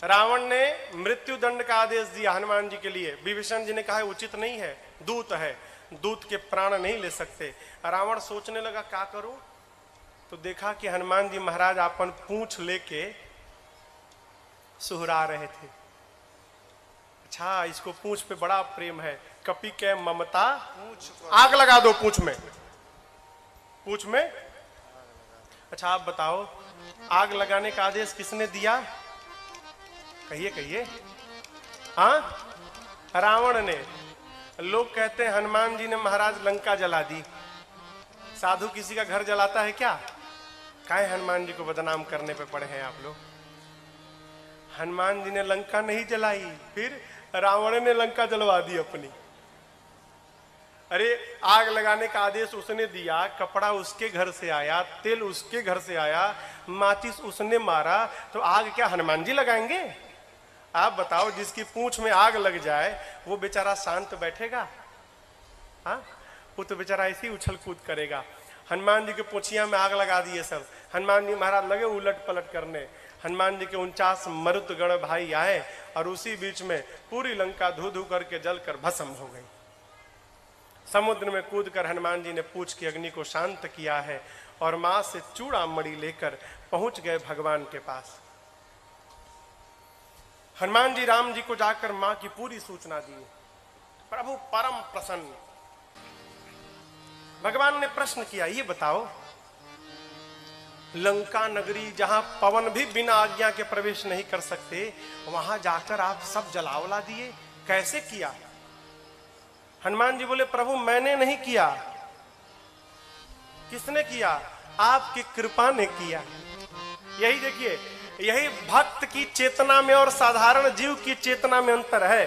रावण ने मृत्यु दंड का आदेश दिया हनुमान जी के लिए। विभीषण जी ने कहा उचित नहीं है, दूत है, दूत के प्राण नहीं ले सकते। रावण सोचने लगा क्या करूं, तो देखा कि हनुमान जी महाराज अपन पूंछ लेके सुहरा रहे थे। अच्छा इसको पूंछ पे बड़ा प्रेम है, कपि के ममता आग लगा दो पूंछ में। अच्छा आप बताओ आग लगाने का आदेश किसने दिया? कहिए। हाँ रावण ने। लोग कहते हैं हनुमान जी ने महाराज लंका जला दी। साधु किसी का घर जलाता है क्या? काहे हनुमान जी को बदनाम करने पे पड़े हैं आप लोग। हनुमान जी ने लंका नहीं जलाई, फिर रावण ने लंका जलवा दी अपनी। अरे आग लगाने का आदेश उसने दिया, कपड़ा उसके घर से आया, तेल उसके घर से आया, माचिस उसने मारा, तो आग क्या हनुमान जी लगाएंगे? आप बताओ जिसकी पूंछ में आग लग जाए वो बेचारा शांत बैठेगा? हाँ वो तो बेचारा ऐसे ही उछल कूद करेगा। हनुमान जी के पूंछिया में आग लगा दिए सब। हनुमान जी महाराज लगे उलट पलट करने। हनुमान जी के 49 मरुत गण भाई आए और उसी बीच में पूरी लंका धू धू करके जलकर भस्म हो गई। समुद्र में कूदकर हनुमान जी ने पूंछ की अग्नि को शांत किया है और मां से चूड़ामणि लेकर पहुंच गए भगवान के पास। हनुमान जी राम जी को जाकर मां की पूरी सूचना दी। प्रभु परम प्रसन्न। भगवान ने प्रश्न किया, ये बताओ, लंका नगरी जहां पवन भी बिना आज्ञा के प्रवेश नहीं कर सकते, वहां जाकर आप सब जलावला दिए, कैसे किया? हनुमान जी बोले, प्रभु मैंने नहीं किया। किसने किया? आपकी कृपा ने किया। यही देखिए, यही भक्त की चेतना में और साधारण जीव की चेतना में अंतर है।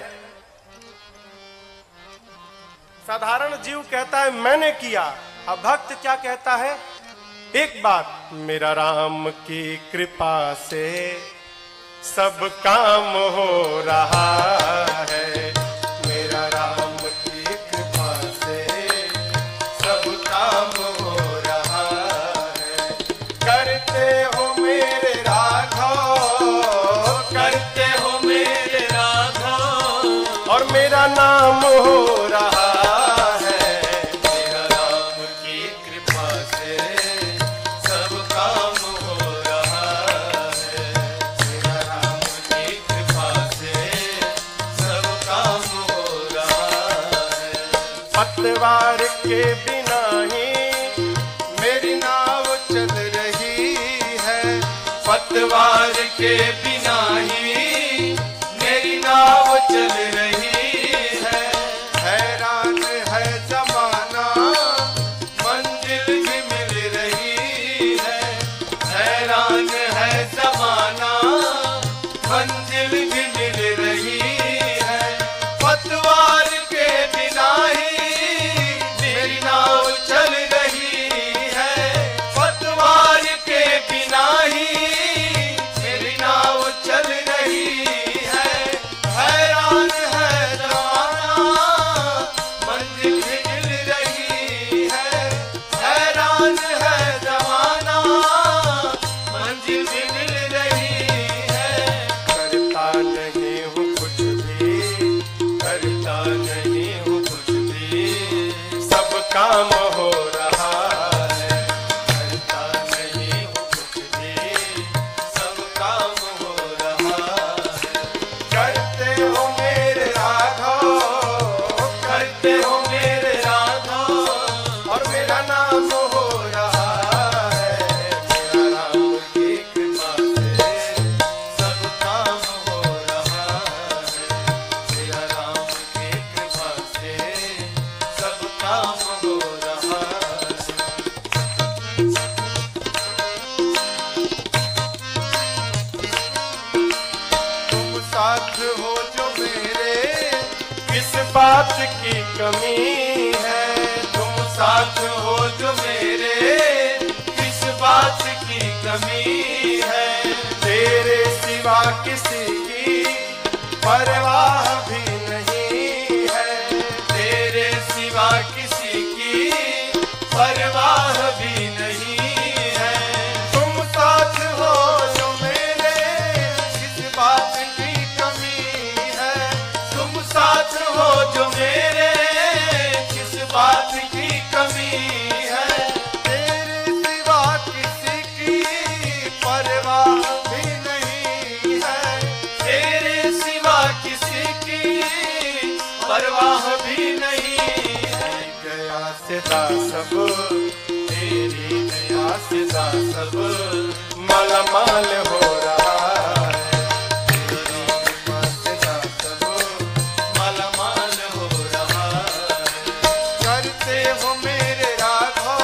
साधारण जीव कहता है मैंने किया, अब भक्त क्या कहता है? एक बात, मेरा राम की कृपा से सब काम हो रहा है, मेरा राम की कृपा से सब काम हो रहा है। करते हो मेरे राघव, करते हो मेरे राघव, और मेरा नाम हो रहा पतवार के बिना ही मेरी नाव चल रही है, पतवार के बिना ही मेरी नाव चल रही है। हैरान है जमाना, मंजिल भी मिल रही है, हैरान है जमाना, मंजिल भी मिल रही है। पतवार के बिना ही चल रही है, पतवार के बिना ही मेरी नाव चल रही है। हैरान है जमाना, मंजिल भी मिल रही है, हैरान है जमाना, मंजिल भी मिल रही है। करता नहीं हूँ कुछ भी, करता नहीं हूँ कुछ भी, सब काम हो रहा है, करता नहीं हूँ कुछ भी, सब काम हो रहा है। करते हो मेरे राघव, करते हो मेरे राघव, और मेरा नाम हो रहा है, मेरा राम की कृपा से सब काम हो रहा है, मेरा राम की कृपा से सब काम हो रहा है। तुम साथ हो जो मेरे, किस बात की कमी है? तुम साथ हो जो मेरे, किस बात की कमी है? तेरे सिवा किसी की परवाह भी नहीं है, तेरे सिवा किसी की परवाह भी नहीं है। तुम साथ हो जो मेरे, किस बात की कमी है? तुम साथ हो जो मेरे, किस बात की कमी है? तेरे सिवा किसी की परवाह भी नहीं है, तेरे सिवा किसी की परवाह भी नहीं है। दया से सब, तेरी दया से सब मालामाल हो रहा है, तेरी कृपा से सब मालामाल हो रहा है। करते हो मेरे राघव,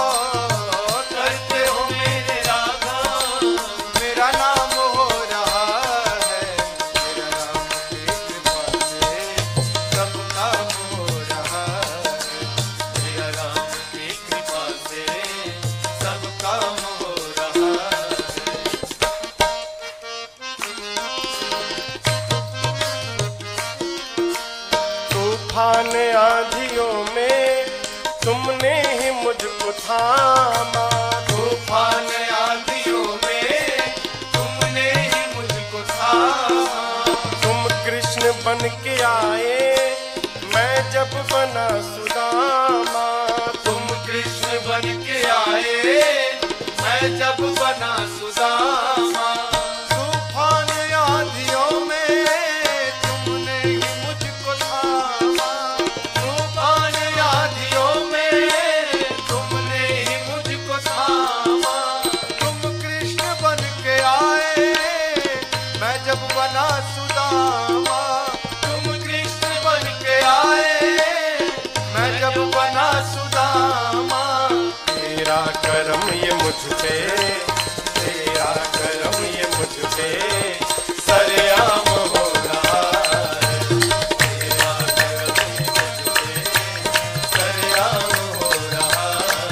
करते हो मेरे राघव, मेरा नाम हो रहा है, मेरा राम की कृपा से सब काम हो रहा है, मेरा राम की कृपा से सब काम हो रहा है। तूफान आंधियों में तुमने ही मुझको थामा, तूफान आंधियों में तुमने ही मुझको थामा। तुम कृष्ण बन के आए, मैं जब बना सुदामा, तुम कृष्ण बन के आए, मैं जब बना सुदामा। तूफान आंधियों में तुमने ही मुझको थामा। तूफान आंधियों में तुमने ही मुझको थामा। तुम कृष्ण बन के आए मैं जब बना सुदामा। तुम कृष्ण बन के आए मैं जब बना सुदामा। तेरा करम ये मुझ पे, तेरा करम ये मुझ पे सरेआम हो रहा है। तेरा करम ये मुझ पे सरेआम हो रहा है।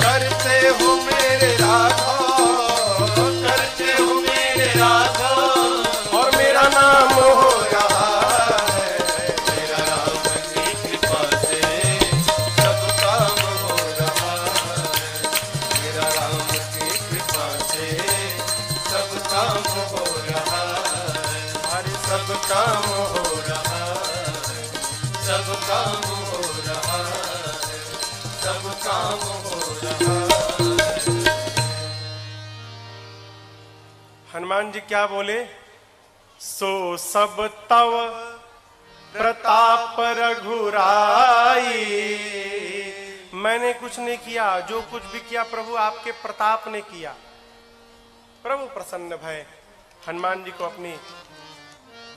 करते हो मेरे राघव, करते हो मेरे राघव, और मेरा नाम हो रहा है। मेरा राम की कृपा से सब काम हो रहा है। मेरा राम की कृपा से सब काम हो रहा है। हर सब काम हो रहा है। सब काम हो रहा है। सब काम हो रहा है। हनुमान जी क्या बोले? सो सब तव प्रताप रघुराई। मैंने कुछ नहीं किया, जो कुछ भी किया प्रभु आपके प्रताप ने किया। प्रभु प्रसन्न भय हनुमान जी को अपनी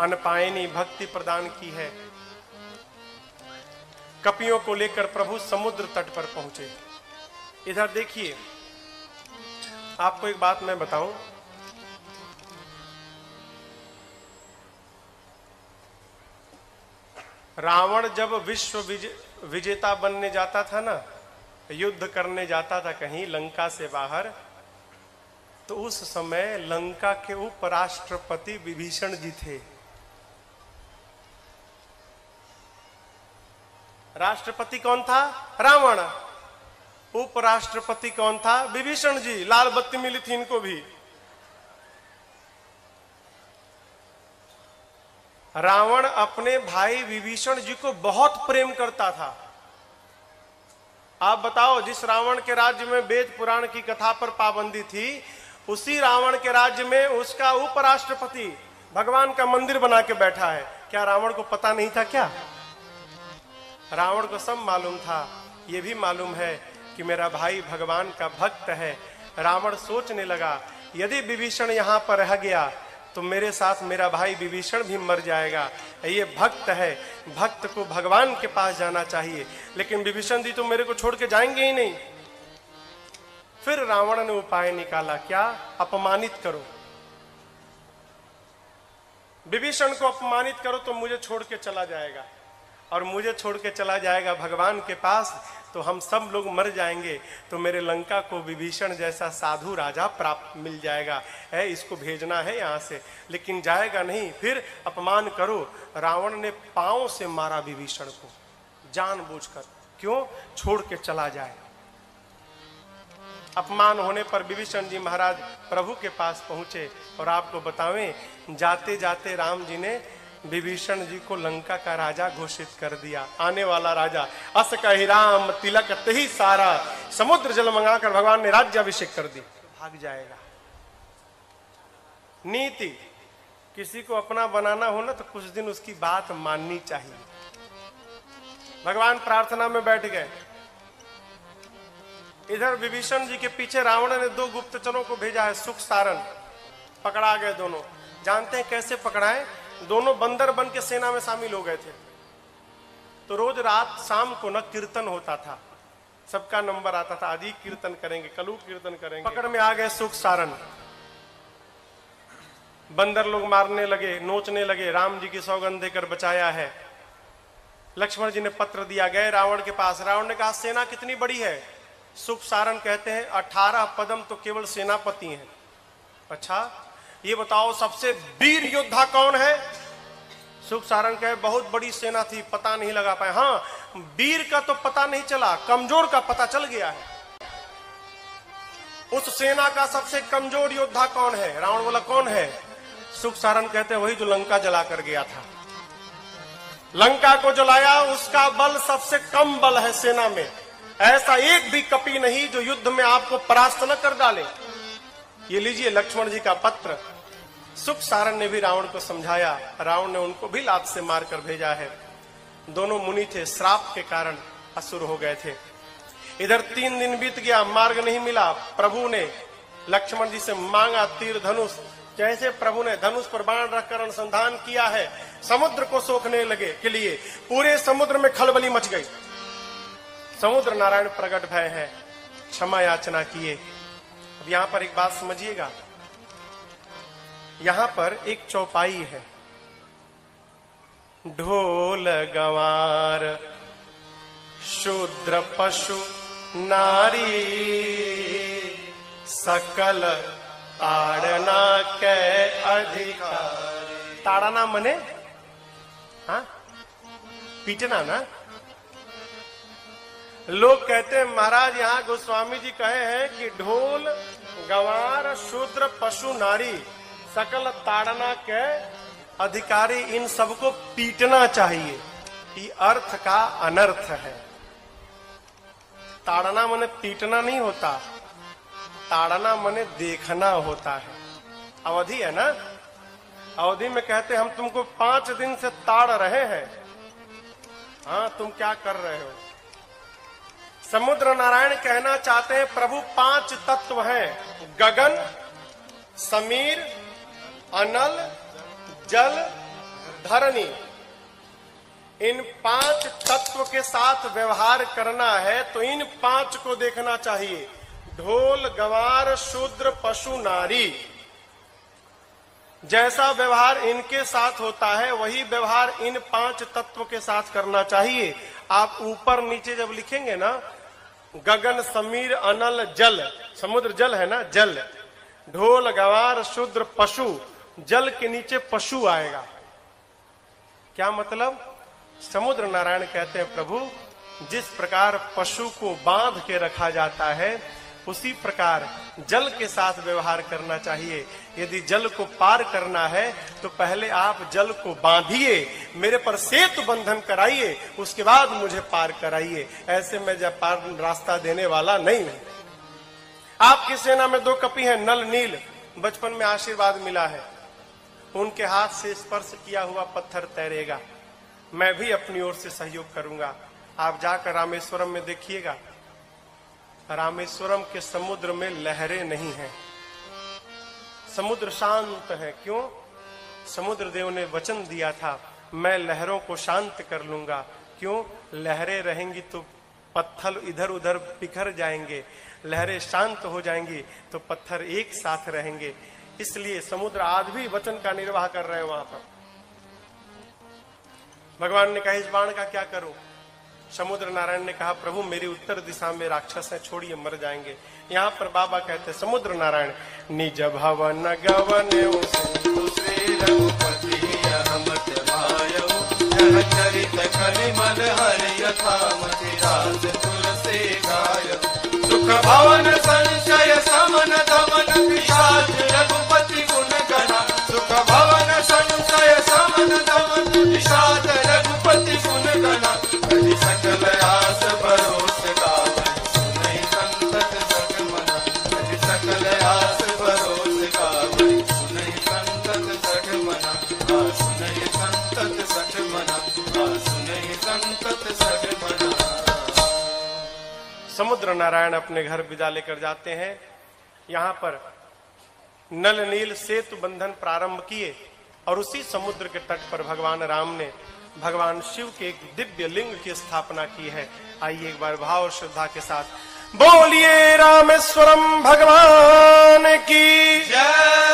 अनपायनी भक्ति प्रदान की है। कपियों को लेकर प्रभु समुद्र तट पर पहुंचे। इधर देखिए, आपको एक बात मैं बताऊं, रावण जब विश्व विजेता बनने जाता था ना, युद्ध करने जाता था कहीं लंका से बाहर, तो उस समय लंका के उपराष्ट्रपति विभीषण जी थे। राष्ट्रपति कौन था? रावण। उपराष्ट्रपति कौन था? विभीषण जी। लाल बत्ती मिली थी इनको भी। रावण अपने भाई विभीषण जी को बहुत प्रेम करता था। आप बताओ, जिस रावण के राज्य में वेद पुराण की कथा पर पाबंदी थी, उसी रावण के राज्य में उसका उपराष्ट्रपति भगवान का मंदिर बना के बैठा है। क्या रावण को पता नहीं था क्या? रावण को सब मालूम था। यह भी मालूम है कि मेरा भाई भगवान का भक्त है। रावण सोचने लगा, यदि विभीषण यहां पर रह गया तो मेरे साथ मेरा भाई विभीषण भी मर जाएगा। ये भक्त है, भक्त को भगवान के पास जाना चाहिए। लेकिन विभीषण जी तो मेरे को छोड़ के जाएंगे ही नहीं। फिर रावण ने उपाय निकाला, क्या? अपमानित करो, विभीषण को अपमानित करो तो मुझे छोड़ के चला जाएगा, और मुझे छोड़ के चला जाएगा भगवान के पास तो हम सब लोग मर जाएंगे। तो मेरे लंका को विभीषण जैसा साधु राजा प्राप्त मिल जाएगा। है, इसको भेजना है यहां से, लेकिन जाएगा नहीं। फिर अपमान करो। रावण ने पांव से मारा विभीषण को जानबूझकर। क्यों? छोड़ के चला जाए। अपमान होने पर विभीषण जी महाराज प्रभु के पास पहुंचे। और आपको बतावें, जाते जाते राम जी ने विभीषण जी को लंका का राजा घोषित कर दिया। आने वाला राजा। अस कहि राम तिलक तही सारा, समुद्र जल मंगाकर भगवान ने राज्याभिषेक कर दी। भाग जाएगा। नीति, किसी को अपना बनाना हो ना तो कुछ दिन उसकी बात माननी चाहिए। भगवान प्रार्थना में बैठ गए। इधर विभीषण जी के पीछे रावण ने 2 गुप्तचरों को भेजा है, सुख सारण। पकड़ा गए दोनों। जानते हैं कैसे पकड़ाए? दोनों बंदर बन के सेना में शामिल हो गए थे। तो रोज रात शाम को न कीर्तन होता था, सबका नंबर आता था, आज ही कीर्तन करेंगे, कल कीर्तन करेंगे। पकड़ में आ गए सुख सारण। बंदर लोग मारने लगे, नोचने लगे। राम जी की सौगंध देकर बचाया है। लक्ष्मण जी ने पत्र दिया, गए रावण के पास। रावण ने कहा, सेना कितनी बड़ी है? सुख सारण कहते हैं 18 पदम तो केवल सेनापति हैं। अच्छा, ये बताओ सबसे वीर योद्धा कौन है? सुख सारण कहे, बहुत बड़ी सेना थी, पता नहीं लगा पाए। हाँ, वीर का तो पता नहीं चला, कमजोर का पता चल गया है। उस सेना का सबसे कमजोर योद्धा कौन है? रावण बोला, कौन है? सुख सारण कहते हैं, वही जो लंका जला कर गया था। लंका को जलाया, उसका बल सबसे कम बल है सेना में। ऐसा एक भी कपि नहीं जो युद्ध में आपको परास्त न कर डाले। ये लीजिए लक्ष्मण जी का पत्र। सुख सारण ने भी रावण को समझाया, रावण ने उनको भी लात से मारकर भेजा है। दोनों मुनि थे, श्राप के कारण असुर हो गए थे। इधर 3 दिन बीत गया, मार्ग नहीं मिला। प्रभु ने लक्ष्मण जी से मांगा तीर धनुष। जैसे प्रभु ने धनुष पर बाण रखकर अनुसंधान किया है, समुद्र को सोखने लगे के लिए पूरे समुद्र में खलबली मच गई। समुद्र नारायण प्रकट भय है, क्षमा याचना किए। अब यहां पर एक बात समझिएगा, यहां पर एक चौपाई है। ढोल गंवार शूद्र पशु नारी, सकल ताड़ना के अधिकार। ताड़ना मने हाँ पीटना ना। लोग कहते हैं महाराज यहाँ गोस्वामी जी कहे हैं कि ढोल गंवार शूद्र पशु नारी सकल ताड़ना के अधिकारी, इन सबको पीटना चाहिए। ये अर्थ का अनर्थ है। ताड़ना मने पीटना नहीं होता, ताड़ना मने देखना होता है। अवधि है ना, अवधि में कहते हम तुमको 5 दिन से ताड़ रहे हैं, हाँ तुम क्या कर रहे हो। समुद्र नारायण कहना चाहते हैं प्रभु 5 तत्व हैं, गगन, समीर, अनल, जल, धरणी। इन 5 तत्व के साथ व्यवहार करना है तो इन 5 को देखना चाहिए। ढोल गंवार शूद्र पशु नारी, जैसा व्यवहार इनके साथ होता है वही व्यवहार इन 5 तत्व के साथ करना चाहिए। आप ऊपर नीचे जब लिखेंगे ना, गगन समीर अनल जल, समुद्र जल है ना, जल, ढोल गंवार शूद्र पशु, जल के नीचे पशु आएगा। क्या मतलब? समुद्र नारायण कहते हैं प्रभु जिस प्रकार पशु को बांध के रखा जाता है उसी प्रकार जल के साथ व्यवहार करना चाहिए। यदि जल को पार करना है तो पहले आप जल को बांधिए, मेरे पर सेतु बंधन कराइए, उसके बाद मुझे पार कराइए। ऐसे मैं जब पार रास्ता देने वाला नहीं हूं। आपकी सेना में 2 कपि हैं, नल नील, बचपन में आशीर्वाद मिला है, उनके हाथ से स्पर्श किया हुआ पत्थर तैरेगा। मैं भी अपनी ओर से सहयोग करूंगा। आप जाकर रामेश्वरम में देखिएगा, रामेश्वरम के समुद्र में लहरें नहीं हैं, समुद्र शांत है। क्यों? समुद्र देव ने वचन दिया था मैं लहरों को शांत कर लूंगा। क्यों? लहरें रहेंगी तो पत्थर इधर उधर बिखर जाएंगे, लहरें शांत हो जाएंगी तो पत्थर एक साथ रहेंगे। इसलिए समुद्र आज भी वचन का निर्वाह कर रहे हैं वहां पर। भगवान ने कहा इस बाण का क्या करूं? समुद्र नारायण ने कहा प्रभु मेरी उत्तर दिशा में राक्षस है, छोड़िए मर जाएंगे। यहाँ पर बाबा कहते समुद्र नारायण निज भवन गवन श्री रघुपति अहमत भायो जन चरित कलिमल हरि यथामति राज तुलसी गायो सुख भवन संशय समन दमन पिशाच रघुपति गुण गणा सुख भवन संशय समन दमन पिशाच रघुपति गुण गणा सकल आस भरोस गावै सुनहि संतत सठ मना सकल आस भरोस गावै सुनहि संतत सठ मना सुनहि संतत सठ मना सुनहि संतत सठ मना। समुद्र नारायण अपने घर विदा लेकर जाते हैं। यहाँ पर नल नील सेतु बंधन प्रारंभ किए और उसी समुद्र के तट पर भगवान राम ने भगवान शिव के एक दिव्य लिंग की स्थापना की है। आइए एक बार भाव और श्रद्धा के साथ बोलिए रामेश्वरम भगवान की जय।